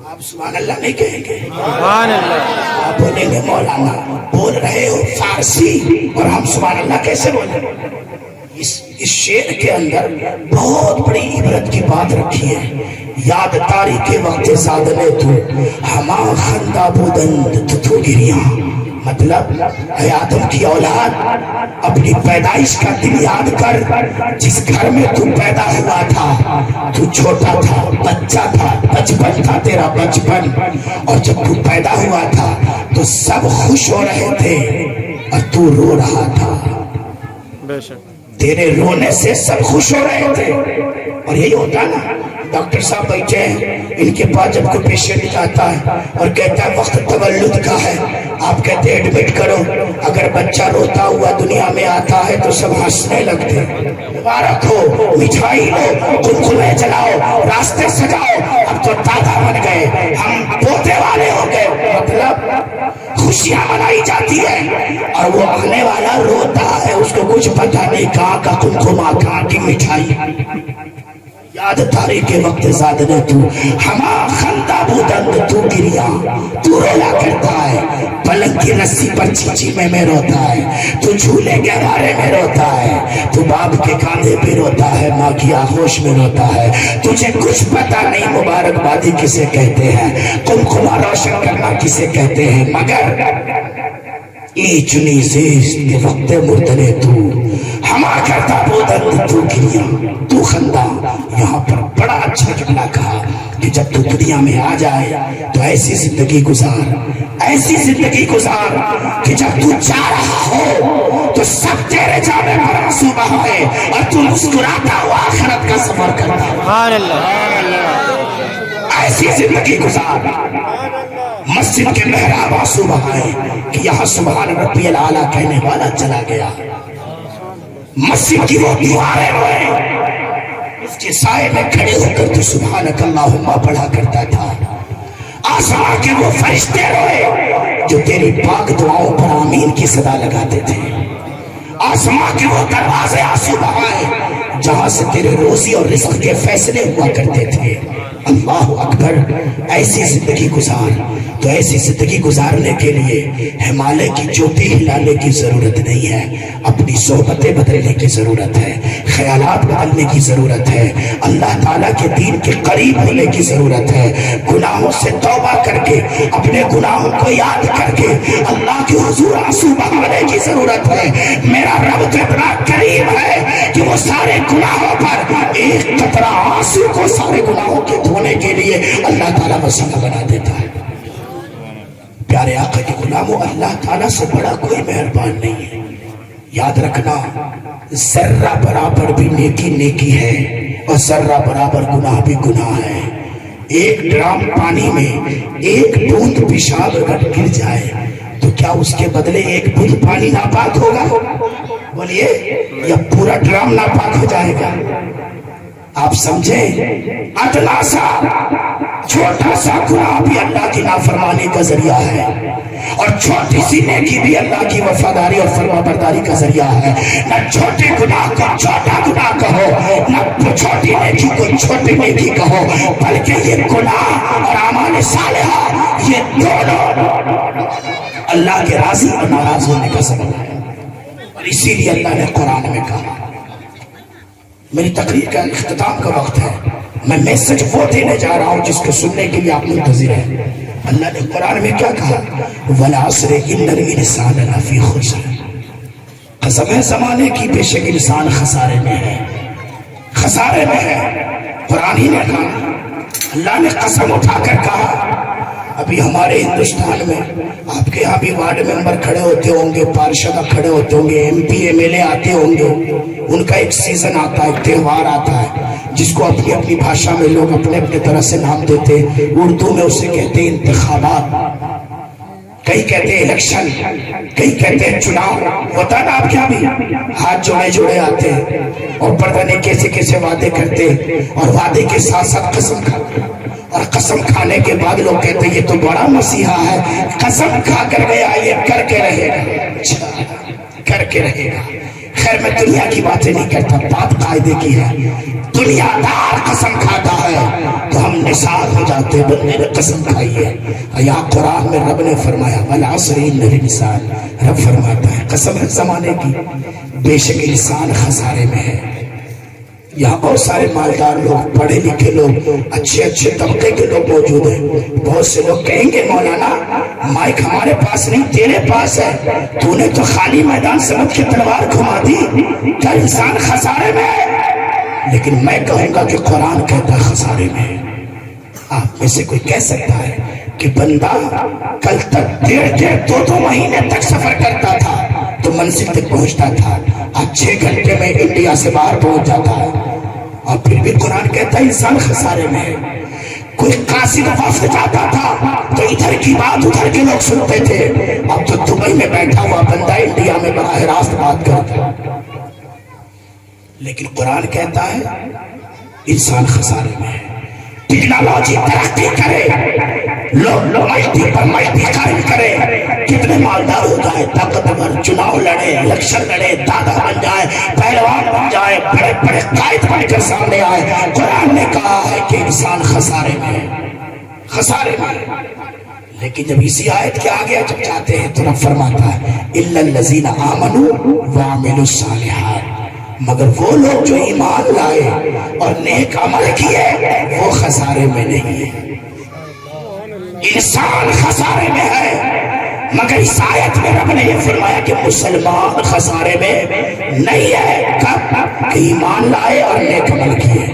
آپ سبحان اللہ نہیں کہیں گے؟ سبحان اللہ. آپ بولیں گے مولانا بول رہے ہو فارسی اور ہم سبحان اللہ کیسے بولیں؟ اس شعر کے اندر بہت بڑی عبرت کی بات رکھی ہے. یاد تاریخ کے وقت زاد نے تو ہما خندہ بودند تو گریا، مطلب اے آدم کی اولاد اپنی پیدائش کا دن یاد کر. جس گھر میں تو پیدا ہوا تھا تو چھوٹا تھا، بچہ تھا، بچپن تھا تیرا بچپن، اور جب تو پیدا ہوا تھا تو سب خوش ہو رہے تھے اور تو رو رہا تھا. بے شک. تیرے رونے سے سب خوش ہو رہے تھے. اور یہی ہوتا نا، ڈاکٹر صاحب بیٹھے ہیں، ان کے پاس جب کوئی پیشنٹ آتا ہے اور کہتا ہے وقت تولد کا ہے، آپ کہتے ہیں ایڈمٹ کرو. اگر بچہ روتا ہوا دنیا میں آتا ہے تو سب ہنسنے لگتے ہیں. مبارک ہو، مٹھائی لو، قلقلے جلاؤ، راستے سجاؤ، اب تو دادا بن گئے، ہم پوتے والے ہو گئے. مطلب خوشیاں منائی جاتی ہیں اور وہ آنے والا روتا ہے، اس کو کچھ پتہ نہیں کہاں کا قلقلہ، کہاں کی مٹھائی. یاد تاریخ کے وقت زاد نے تو ہما خندہ بودند تو گریا، تو رولا کرتا ہے. پلنگ کی رسی پر چیچی میں روتا ہے، تو جھولے کے بارے میں روتا ہے، تو باپ کے کاندھے پہ روتا ہے، ماں کی آغوش میں روتا ہے. تجھے کچھ پتا نہیں مبارکبادی کسے کہتے ہیں، قلقلہ روشن کرنا کسے کہتے ہیں، مگر ای چنی زیست کے وقت مردنے تو ہما کرتا بودند تو گریا تو خندہ. یہاں پر بڑا اچھا جملہ کہا کہ جب تو دنیا میں آ جائے تو ایسی زندگی گزار، ایسی زندگی گزار کہ جب تو جا رہا ہو تو سب تیرے جانے پر آنسو بہائے اور تو مسکراتا ہوا آخرت کا سفر کرتا. سبحان اللہ. ایسی زندگی گزار. مسجد کے محراب آنسو بہائے کہ یہاں سبحان ربی العالی کہنے والا چلا گیا. مسجد کی وہ دیواریں روئے، اس کے سائے میں کھڑے ہو کر تو سبحانک اللہم پڑھا کرتا تھا. آسمان کے وہ فرشتے روئے جو تیری پاک دعاؤں پر آمین کی صدا لگاتے تھے. آسمان کے وہ دروازے آنسو بہائے جہاں سے تیرے روزی اور رزق کے فیصلے ہوا کرتے تھے. اللہ اکبر. ایسی زندگی گزار. تو ایسی زندگی گزارنے کے لیے ہمالیہ کی چوٹی ہلانے کی ضرورت نہیں ہے، اپنی صحبتیں بدلنے کی ضرورت ہے، خیالات بدلنے کی ضرورت ہے، اللہ تعالیٰ کے دین کے قریب ہونے کی ضرورت ہے. گناہوں سے توبہ کر کے، اپنے گناہوں کو یاد کر کے اللہ کے حضور آنسو بہانے کی ضرورت ہے. میرا رب تو اتنا قریب ہے کہ وہ سارے گناہوں پر ایک قطرہ آنسو کو سارے گناہوں کے دھونے کے لیے اللہ تعالیٰ وسیلہ بنا دیتا ہے. پیارے آقا کے غلاموں، اللہ تعالیٰ سے بڑا کوئی مہربان نہیں ہے. یاد رکھنا، ذرہ برابر بھی نیکی نیکی ہے اور ذرہ برابر گناہ بھی گناہ ہے. ایک ڈرام پانی میں ایک بوند پیشاب اگر گر جائے تو کیا اس کے بدلے ایک بوند پانی ناپاک ہوگا؟ بولیے، یا پورا ڈرام ناپاک ہو جائے گا؟ آپ سمجھیں، ادنا سا چھوٹا سا گناہ بھی اللہ کی نافرمانی کا ذریعہ ہے، اور چھوٹی سی نیکی بھی اللہ کی وفاداری اور فرما برداری کا ذریعہ ہے. نہ چھوٹے گناہ کو چھوٹا گناہ کہو، نہ چھوٹی نیکی کو چھوٹی نیکی کہو، بلکہ یہ گناہ اور اعمال صالحہ یہ دونوں اللہ کے راضی اور ناراض ہونے کا سبب ہے. اور اسی لیے اللہ نے قرآن میں کہا. میری تقریر کا اختتام کا وقت ہے، میں میسج وہ دینے جا رہا ہوں جس کو سننے کے لیے آپ منتظر ہیں. اللہ نے قرآن میں کیا کہا؟ وَالْعَصْرِ إِنَّ الْإِنسَانَ لَفِي خُسْرٍ. قسم ہے زمانے کی، بے شک انسان خسارے میں ہے، خسارے میں ہے. قرآن ہی نے کہا، اللہ نے قسم اٹھا کر کہا. ابھی ہمارے ہندوستان میں آپ کے یہاں بھی وارڈ ممبر کھڑے ہوتے ہوں گے، پارشد کھڑے ہوتے ہوں گے، ایم پی ایم ایل اے آتے ہوں گے، ان کا ایک سیزن آتا ہے، ایک تہوار آتا ہے جس کو اپنی اپنی بھاشا میں لوگ اپنے اپنے طرح سے نام دیتے ہیں۔ اردو میں اسے کہتے ہیں انتخابات، کئی کہتے ہیں الیکشن، کئی کہتے ہیں چناؤ۔ ہوتا نا آپ کیا بھی ہاتھ جوڑے جوڑے آتے ہیں اور پتہ نہیں کیسے کیسے وعدے کرتے اور وعدے کے ساتھ ساتھ قسم کھاتے، اور قسم کھانے کے بعد لوگ کہتے ہیں یہ تو بڑا مسیحا ہے، قسم کھا کر گیا یہ کر کے رہے گا، اچھا کر کے رہے گا۔ خیر میں دنیا کی باتیں نہیں کرتا، بات قاعدے کی ہے۔ دنیا دار قسم کھاتا ہے تو ہم نثار ہو جاتے، بندے نے قسم کھائی ہے۔ یا قرآن میں رب نے فرمایا والعصر ان الانسان، رب فرماتا ہے قسم ہے زمانے کی، بے شک انسان خسارے میں ہے۔ یہاں بہت سارے مالدار لوگ، پڑھے لکھے لوگ، اچھے اچھے طبقے کے لوگ موجود ہیں۔ بہت سے لوگ کہیں گے مولانا مائک ہمارے پاس نہیں تیرے پاس ہے، تو نے تو خالی میدان سمجھ کے تلوار گھما دی، کیا انسان خسارے میں ہے؟ لیکن میں کہوں گا کہ قرآن کہتا خسارے میں ہے۔ آپ میں سے کوئی کہہ سکتا ہے کہ بندہ کل تک 1.5-2 مہینے تک سفر کرتا تھا تو منزل تک پہنچتا تھا، آج 6 گھنٹے میں انڈیا سے باہر پہنچ جاتا ہے، اور پھر بھی قرآن کہتا ہے انسان خسارے میں ہے۔ کوئی قاصد وفد جاتا تھا تو ادھر کی بات ادھر کے لوگ سنتے تھے، اب تو دبئی میں بیٹھا ہوا بندہ انڈیا میں براہ راست بات کرتا ہے۔ لیکن قرآن کہتا ہے انسان خسارے میں ہے۔ ٹیکنالوجی ترقی کرے، لوگ ملٹی پر ملٹی قائم کرے، کتنے مالدار ہو جائے، طاقتور، چناؤ لڑے، الیکشن لڑے، دادا بن جائے، پہلوان بن جائے، بڑے بڑے قائد بن کر سامنے آئے، قرآن نے کہا ہے کہ انسان خسارے میں ہے، خسارے میں ہے۔ لیکن جب اسی آیت کے آگے جب جاتے ہیں تو رب فرماتا ہے الا الذین آمنوا وعملوا الصالحات، مگر وہ لوگ جو ایمان لائے اور نیک عمل کیے وہ خسارے میں نہیں ہے۔ انسان خسارے میں ہے، مگر اس آیت میں رب نے یہ فرمایا کہ مسلمان خسارے میں نہیں ہے۔ کب؟ کہ ایمان لائے اور نیک عمل کیے۔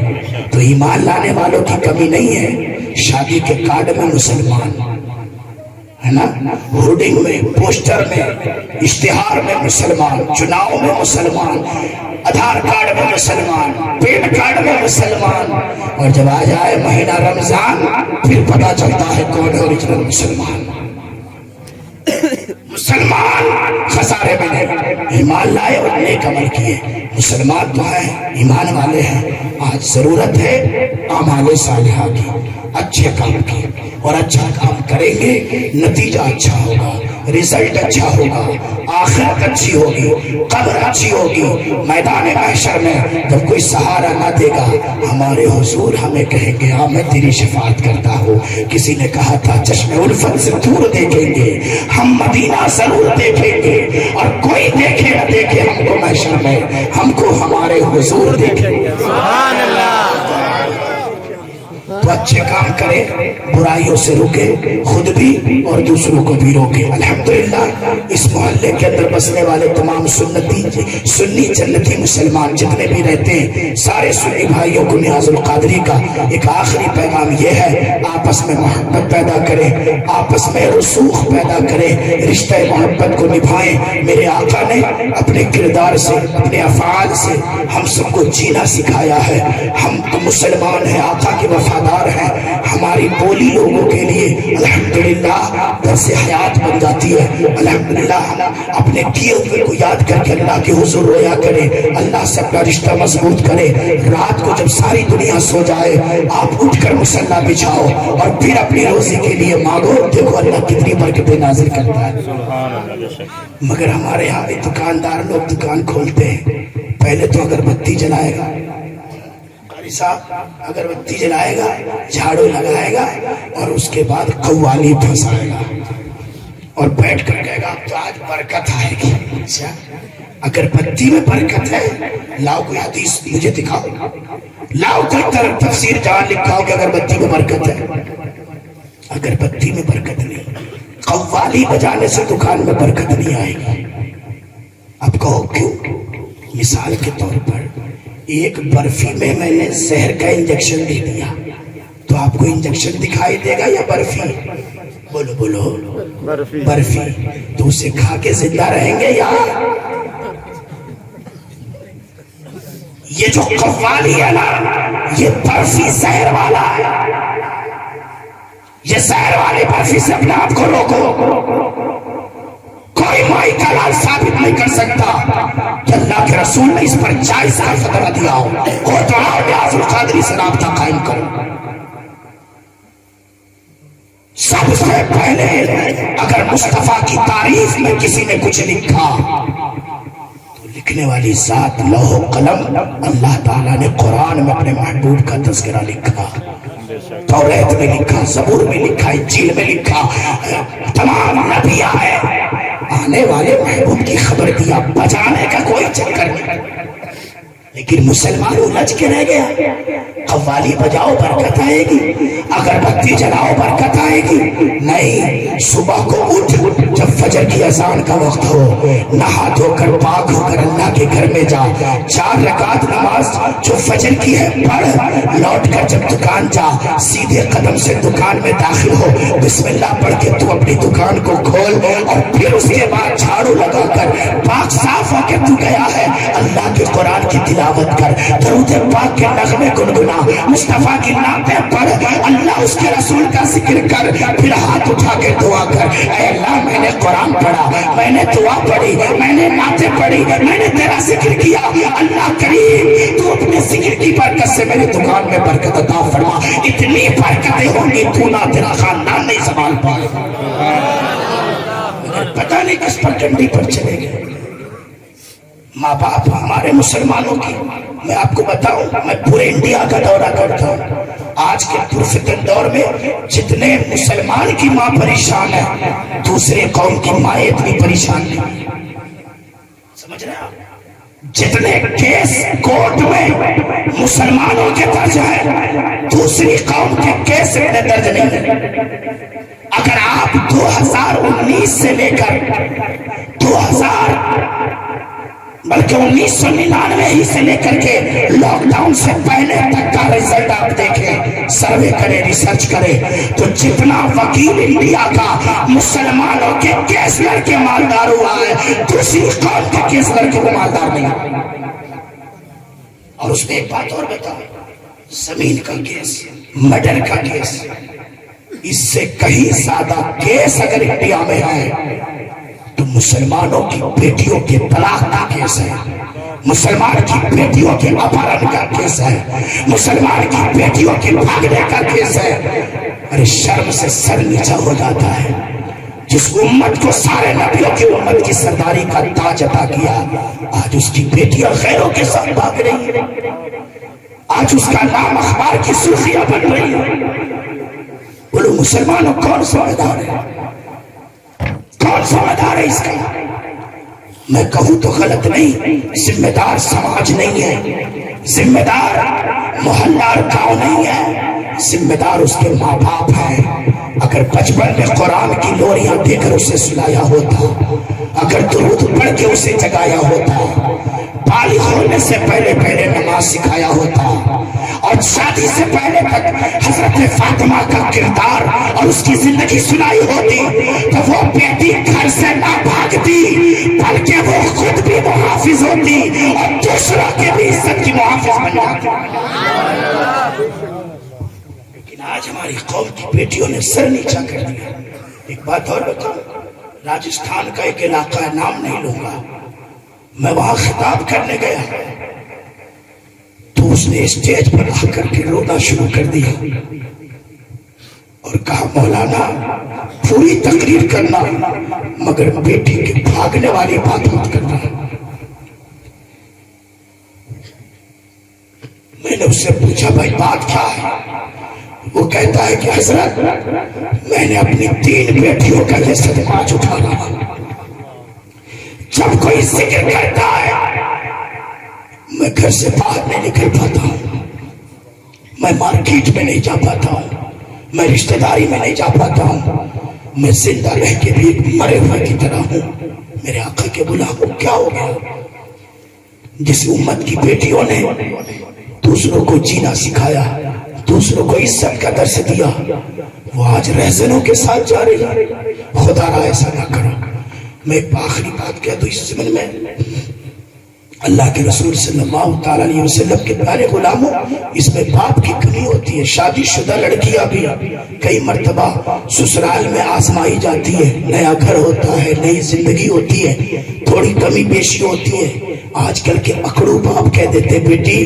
تو ایمان لانے والوں کی کمی نہیں ہے، شادی کے کارڈ میں مسلمان ہے نا، ہورڈنگ میں، پوسٹر میں، اشتہار میں مسلمان، چناؤ میں مسلمان، آدھار کارڈ میں مسلمان، پین کارڈ میں مسلمان، اور جب آ جائے مہینہ رمضان پھر پتہ چلتا ہے کون ہے اوریجنل مسلمان۔ مسلمان خسارے میں نہیں، ایمان لائے اور نیک عمل کیے۔ مسلمان تو ہے، ایمان والے ہیں، آج ضرورت ہے اعمال صالحہ کی، اچھے کام کی، اور اچھا کام کریں گے نتیجہ اچھا ہوگا، رزلٹ اچھا ہوگا، آخرت اچھی ہوگی، قبر اچھی ہوگی۔ میدان محشر میں جب کوئی سہارا نہ دے گا، ہمارے حضور ہمیں کہیں گے ہاں میں تیری شفاعت کرتا ہوں۔ کسی نے کہا تھا چشم الفت سے دور دیکھیں گے، ہم مدینہ ضرور دیکھیں گے، اور کوئی دیکھے نہ دیکھے ہم کو محشر میں ہم کو ہمارے حضور دیکھیں گے۔ سبحان اللہ۔ تو اچھے کام کرے، برائیوں سے روکے، خود بھی اور دوسروں کو بھی روکے۔ الحمدللہ اس محلے کے اندر بسنے والے تمام سنی جنتی مسلمان جتنے بھی رہتے ہیں، سارے سنی بھائیوں کو نیاز القادری کا ایک آخری پیغام یہ ہے، آپس میں محبت پیدا کریں، آپس میں رسوخ پیدا کریں، رشتہ محبت کو نبھائیں۔ میرے آقا نے اپنے کردار سے، اپنے افعال سے ہم سب کو جینا سکھایا ہے۔ ہم تو مسلمان ہیں، آقا کے وفادار ہیں، ہماری بولی لوگوں کے لیے الحمدللہ درس حیات بن جاتی ہے۔ الحمدللہ ہم اپنے کیے ہوئے کو یاد کر کے اللہ کے حضور رویا کریں، اللہ سے اپنا رشتہ مضبوط کریں۔ رات کو جب ساری دنیا سو جائے آپ اٹھ کر مصلی بچھاؤ اور پھر اپنی روزی کے لیے مانگو، دیکھو اللہ کتنی برکتیں نازل کرتا ہے۔ مگر ہمارے یہاں بھی دکاندار لوگ دکان کھولتے ہیں، پہلے تو اگربتی جلائے گا، صاحب اگربتی جلائے گا، جھاڑو لگائے گا، اور اس کے بعد قوالی پھنسائے گا اور بیٹھ کر کہے گا تو آج برکت آئے گی۔ اچھا اگربتی میں برکت ہے؟ لاؤ کوئی حدیث مجھے دکھاؤ، لاؤ کوئی تفسیر جہاں لکھا ہو کہ اگربتی میں برکت ہے۔ اگربتی میں برکت نہیں، قوالی بجانے سے دکان میں برکت نہیں آئے گی۔ اب کہو کیوں؟ مثال کے طور پر ایک برفی میں میں نے زہر کا انجیکشن دے دیا تو آپ کو انجیکشن دکھائی دے گا یا برفی؟ بولو بولو برفی برفی. تو اسے کھا کے زندہ رہیں گے یا یہ جو قوالی ہے نا یہ برفی زہر والا ہے. یہ زہر والی برفی سے اپنے آپ کو روکو. کوئی مائی کا لال ثابت نہیں کر سکتا کہ اللہ کے رسول نے اس پر 40 سال فتویٰ دیا ہو. کوئی تو آؤ نیاز القادری سے رابطہ قائم کرو. سب سے پہلے اگر مصطفیٰ کی تعریف میں کسی نے کچھ لکھا تو لکھنے والی ذات لوح و قلم اللہ تعالیٰ نے قرآن میں اپنے محبوب کا تذکرہ لکھا. توریت میں لکھا, زبور میں لکھا, انجیل میں لکھا, تمام نبی آئے آنے والے محبوب کی خبر دیا. بجانے کا کوئی چکر نہیں. لیکن مسلمان الجھ کے رہ گیا. قوالی بجاؤ برکت آئے گی, اگربتی جلاؤ برکت آئے گی. نہیں, صبح کو اٹھ جب فجر کی اذان کا وقت ہو نہا دھو کر پاک ہو کر اللہ کے گھر میں جا. 4 رکعت نماز جو فجر کی ہے پڑھ. لوٹ کر جب دکان جا سیدھے قدم سے دکان میں داخل ہو, بسم اللہ پڑھ کے تو اپنی دکان کو کھول. اور پھر اس کے بعد جھاڑو لگا کر پاک صاف ہو کے تو گیا ہے اللہ کے قرآن کی تلاوت کر, درود پاک کے نغمے گنگنا, مصطفیٰ کی نعتیں پڑھ, اللہ اس کے رسول کا ذکر کر, پھر ہاتھ اٹھا کے دعا کر. اے اللہ میں نے قرآن پڑھا, میں نے دعا پڑھی, میں نے نعتیں پڑھی, میں نے تیرا ذکر کیا. اللہ کریم تو اپنے ذکر کی برکت سے میری دکان میں برکت عطا فرما. اتنی برکتیں ہوں گی تو نہ تیرا خاندان نہیں سنبھال پائے. پتہ نہیں کس پر ڈنڈی پر چلے گئے ماں باپ ہمارے مسلمانوں کی. میں آپ کو بتاؤں, میں پورے انڈیا کا دورہ کرتا ہوں. آج کے پرفتن دور میں جتنے مسلمان کی ماں پریشان ہے دوسرے قوم کی ماں اتنی پریشان نہیں. سمجھ رہے آپ؟ جتنے کیس کورٹ میں مسلمانوں کے درج ہے دوسری قوم کے کیس اتنے درج نہیں ہے. اگر آپ 2019 سے لے کر بلکہ 1999 ہی سے لے کر کے لاک ڈاؤن سے پہلے تک کا رزلٹ آپ دیکھیں, سروے کریں, ریسرچ کریں, تو جتنا وکیل انڈیا کا مسلمانوں کے کیس لڑ کے مالدار ہوا ہے دوسری قوم کے کیس لڑ کے وہ مالدار نہیں. اور اس میں ایک بات اور بتاؤ, زمین کا کیس, مرڈر کا کیس, اس سے کہیں زیادہ کیس اگر انڈیا میں ہے تو مسلمانوں کی بیٹیوں کے طلاق کا کیس ہے, مسلمان کی بیٹیوں کے اپہرن کا کیس ہے, مسلمان کی بیٹیوں کے بھاگنے کا کیس ہے. ارے شرم سے سر نیچا ہو جاتا ہے. جس امت کو سارے نبیوں کی امت کی سرداری کا تاج عطا کیا, آج اس کی بیٹیاں غیروں کے ساتھ بھاگ رہی ہیں. آج اس کا نام اخبار کی سرخیاں بن رہی ہیں. بولو مسلمانوں کون ذمہ دار ہے؟ کون ذمہ دار ہے اس کا؟ میں کہوں تو غلط نہیں, ذمہ دار سماج نہیں ہے, ذمہ دار محلہ اور گاؤں نہیں ہے, ذمہ دار اس کے ماں باپ ہیں. اگر بچپن میں قرآن کی لوریاں دے کر اسے سلایا ہوتا, اگر درود پڑھ کے اسے جگایا ہوتا, بالغ ہونے سے پہلے نماز سکھایا ہوتا, اور شادی سے پہلے تک حضرت فاطمہ کا کردار اور اس کی زندگی سنائی ہوتی, تو وہ بیٹی گھر سے نہ بھاگتی بلکہ وہ خود بھی محافظ ہوتی اور دوسروں کے بھی عزت کی محافظ بن جاتی. لیکن آج ہماری قوم کی بیٹیوں نے سر نیچا کر دیا. ایک بات اور بتاؤں, راجستھان کا ایک علاقہ ہے, نام نہیں لوں گا, میں وہاں خطاب کرنے گیا تو اس نے اسٹیج پر آ کر کے رونا شروع کر دیا اور کہا مولانا پوری تقریر کرنا مگر بیٹی کے بھاگنے والی بات مت کرنا. میں نے اس سے پوچھا بھائی بات کیا ہے؟ وہ کہتا ہے کہ حضرت میں نے اپنی 3 بیٹیوں کا یہ صدقہ آج اٹھا رہا ہوں. جب کوئی ذکر کرتا ہے میں گھر سے باہر نہیں نکل پاتا ہوں, میں مارکیٹ میں نہیں جا پاتا ہوں, میں رشتہ داری میں نہیں جا پاتا ہوں, میں زندہ رہ کے بھی ایک مرے ہوئے کی طرح ہوں. میرے آقا کے غلام کیا ہو گیا؟ جس امت کی بیٹیوں نے دوسروں کو جینا سکھایا, دوسروں کو عزت کا درس دیا، وہ آج رہزنوں کے ساتھ جا رہی ہے۔ خدا را ایسا نہ کرو۔ میں ایک آخری بات کہہ دوں اس زمن میں، اللہ کے رسول صلی اللہ تعالیٰ علیہ وسلم کے پیارے غلاموں، اس میں باپ کی کمی ہوتی ہے۔ شادی شدہ لڑکیاں بھی کئی مرتبہ سسرال میں آزمائی جاتی ہے، نیا گھر ہوتا ہے، نئی زندگی ہوتی ہے، تھوڑی کمی بیشی ہوتی ہے۔ آج کل کے اکڑو باپ کہہ دیتے بیٹی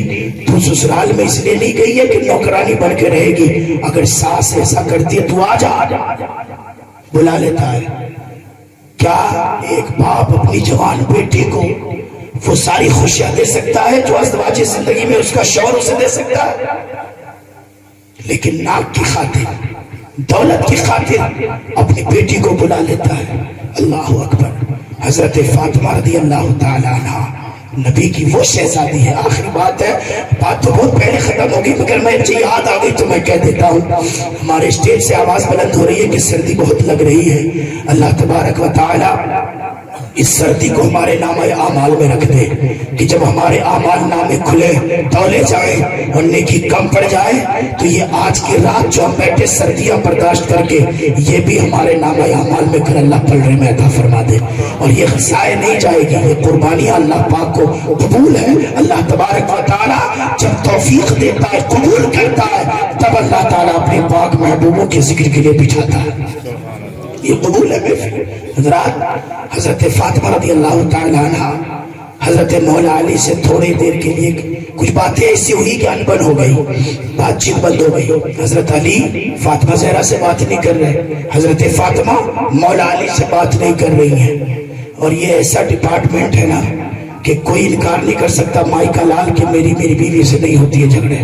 تو سسرال میں اس لیے نہیں گئی ہے کہ نوکرانی بن کے رہے گی، اگر ساس ایسا کرتی ہے تو آ جا، بلا لیتا ہے۔ کیا ایک باپ اپنی جوان بیٹی کو وہ ساری خوشیاں دے سکتا ہے جو ازدواجی زندگی میں اس کا شوہر اسے دے سکتا ہے؟ لیکن ناک کی خاطر، دولت کی خاطر اپنی بیٹی کو بلا لیتا ہے۔ اللہ اکبر۔ حضرت فاطمہ رضی اللہ تعالیٰ عنہ نبی کی وہ شہزادی ہے۔ آخری بات ہے، بات تو بہت پہلے ختم ہوگی مگر میں مجھے یاد آ گئی تو میں کہہ دیتا ہوں۔ ہمارے اسٹیج سے آواز بلند ہو رہی ہے کہ سردی بہت لگ رہی ہے۔ اللہ تبارک و تعالی اس سردی کو ہمارے نامہ اعمال میں رکھ دے کہ جب ہمارے اعمال نامے کھلے تولے جائیں اور نیکی کم پڑ جائے تو یہ آج کی رات جو ہم بیٹھے سردیاں برداشت کر کے یہ بھی ہمارے نامہ اعمال میں کر اللہ پڑھ رہے میں عطا فرما دے، اور یہ ضائع نہیں جائے گی۔ یہ قربانیاں اللہ پاک کو قبول ہے۔ اللہ تبارک و تعالی جب توفیق دیتا ہے، قبول کرتا ہے، تب اللہ تعالیٰ اپنے پاک محبوبوں کے ذکر کے لیے بٹھاتا ہے۔ یہ قبول ہے محفل۔ حضرات، حضرت فاطمہ رضی اللہ تعالی عنہ حضرت مولا علی سے تھوڑی دیر کے لیے کچھ باتیں ایسی ہوئی کہ انبن ہو گئی، بات چیت بند ہو گئی۔ حضرت علی فاطمہ زہرا سے بات نہیں کر رہے، حضرت فاطمہ مولا علی سے بات نہیں کر رہی ہیں۔ اور یہ ایسا ڈپارٹمنٹ ہے نا کہ کوئی انکار نہیں کر سکتا مائی کا لال کہ میری بیوی سے نہیں ہوتی ہے جھگڑے۔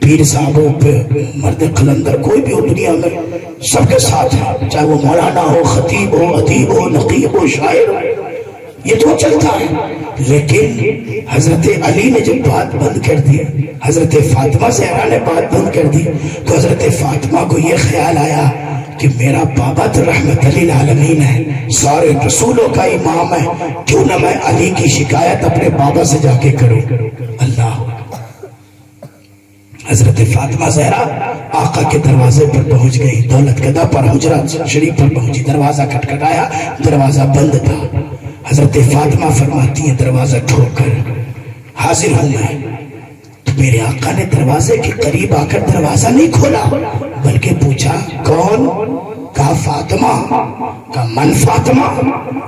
پیر صاحبوں پہ مرد قلندر کوئی بھی ہو دنیا میں سب کے ساتھ ہے، چاہے وہ مولانا ہو، خطیب ہو، ادیب ہو، نقیب ہو، شاعر ہو، یہ تو چلتا ہے۔ لیکن حضرت علی نے جب بات بند کر دی، حضرت فاطمہ زہرا نے بات بند کر دی، تو حضرت فاطمہ کو یہ خیال آیا کہ میرا بابا تو رحمت للعالمین ہے، سارے رسولوں کا امام ہے، کیوں نہ میں علی کی شکایت اپنے بابا سے جا کے کروں۔ اللہ، حضرت فاطمہ زہرا آقا کے دروازے پر پہنچ گئی، دولت قدہ پر حجرات شریف پر پہنچی، دروازہ کھٹکھٹایا، دروازہ بند تھا۔ حضرت فاطمہ فرماتی ہیں دروازہ ٹھوک کر حاضر ہوں میں، تو میرے آقا نے دروازے کے قریب آ کر دروازہ نہیں کھولا بلکہ پوچھا کون؟ کہا فاطمہ۔ کہا من فاطمہ؟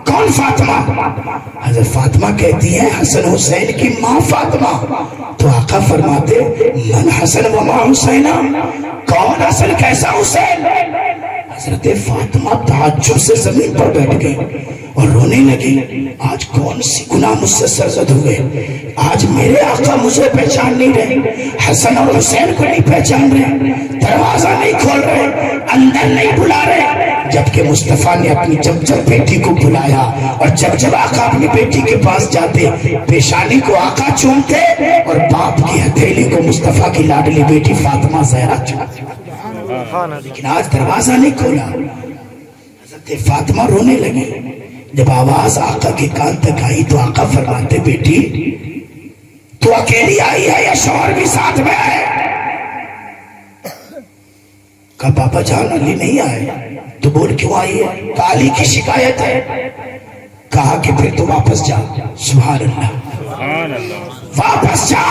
کون فاطمہ؟ حضرت فاطمہ کہتی ہے حسن حسین کی ماں فاطمہ۔ تو آقا فرماتے من حسن و ماں حسین؟ کون حسن کیسا حسین؟ حضرت فاطمہ تعجب سے زمین پر بیٹھ گئی اور رونے لگی، آج کون سی گناہ مجھ سے سرزد ہوئے، آج میرے آقا مجھے پہچان نہیں رہے، حسن اور حسین کو نہیں پہچان رہے، دروازہ نہیں کھول رہے، اندر نہیں بلا رہے۔ جبکہ مصطفیٰ نے اپنی جب بیٹی کو بلایا اور جب آقا اپنی بیٹی کے پاس جاتے پیشانی کو آقا چومتے اور باپ کی ہتھیلی کو مصطفیٰ کی لاڈلی بیٹی فاطمہ زہرا چومتی، لیکن آج دروازہ نہیں کھولا۔ حضرت فاطمہ رونے لگی۔ جب آواز آقا کے کان تک آئی تو آقا فرماتے بیٹی تو اکیلی آئی ہے یا شوہر بھی ساتھ میں آئے؟ کہا پاپا جان علی نہیں آئے۔ تو بول کیوں آئی ہے؟ کہا علی کی شکایت ہے۔ کہا کہ پھر تو واپس جا۔ سبحان اللہ، واپس جا،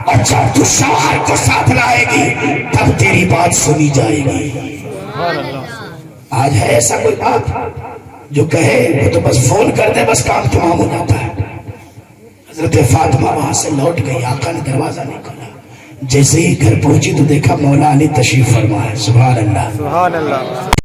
اور جب تو شوہر کو ساتھ لائے گی تب تیری بات سنی جائے گی۔ آج ہے ایسا کوئی بات جو کہے وہ تو بس فون کر دے بس کام تمام ہو جاتا ہے۔ حضرت فاطمہ وہاں سے لوٹ گئی، آقا نے دروازہ نہیں کھولا۔ جیسے ہی گھر پہنچی تو دیکھا مولا علی تشریف فرما ہے۔ سبحان اللہ، سبحان اللہ۔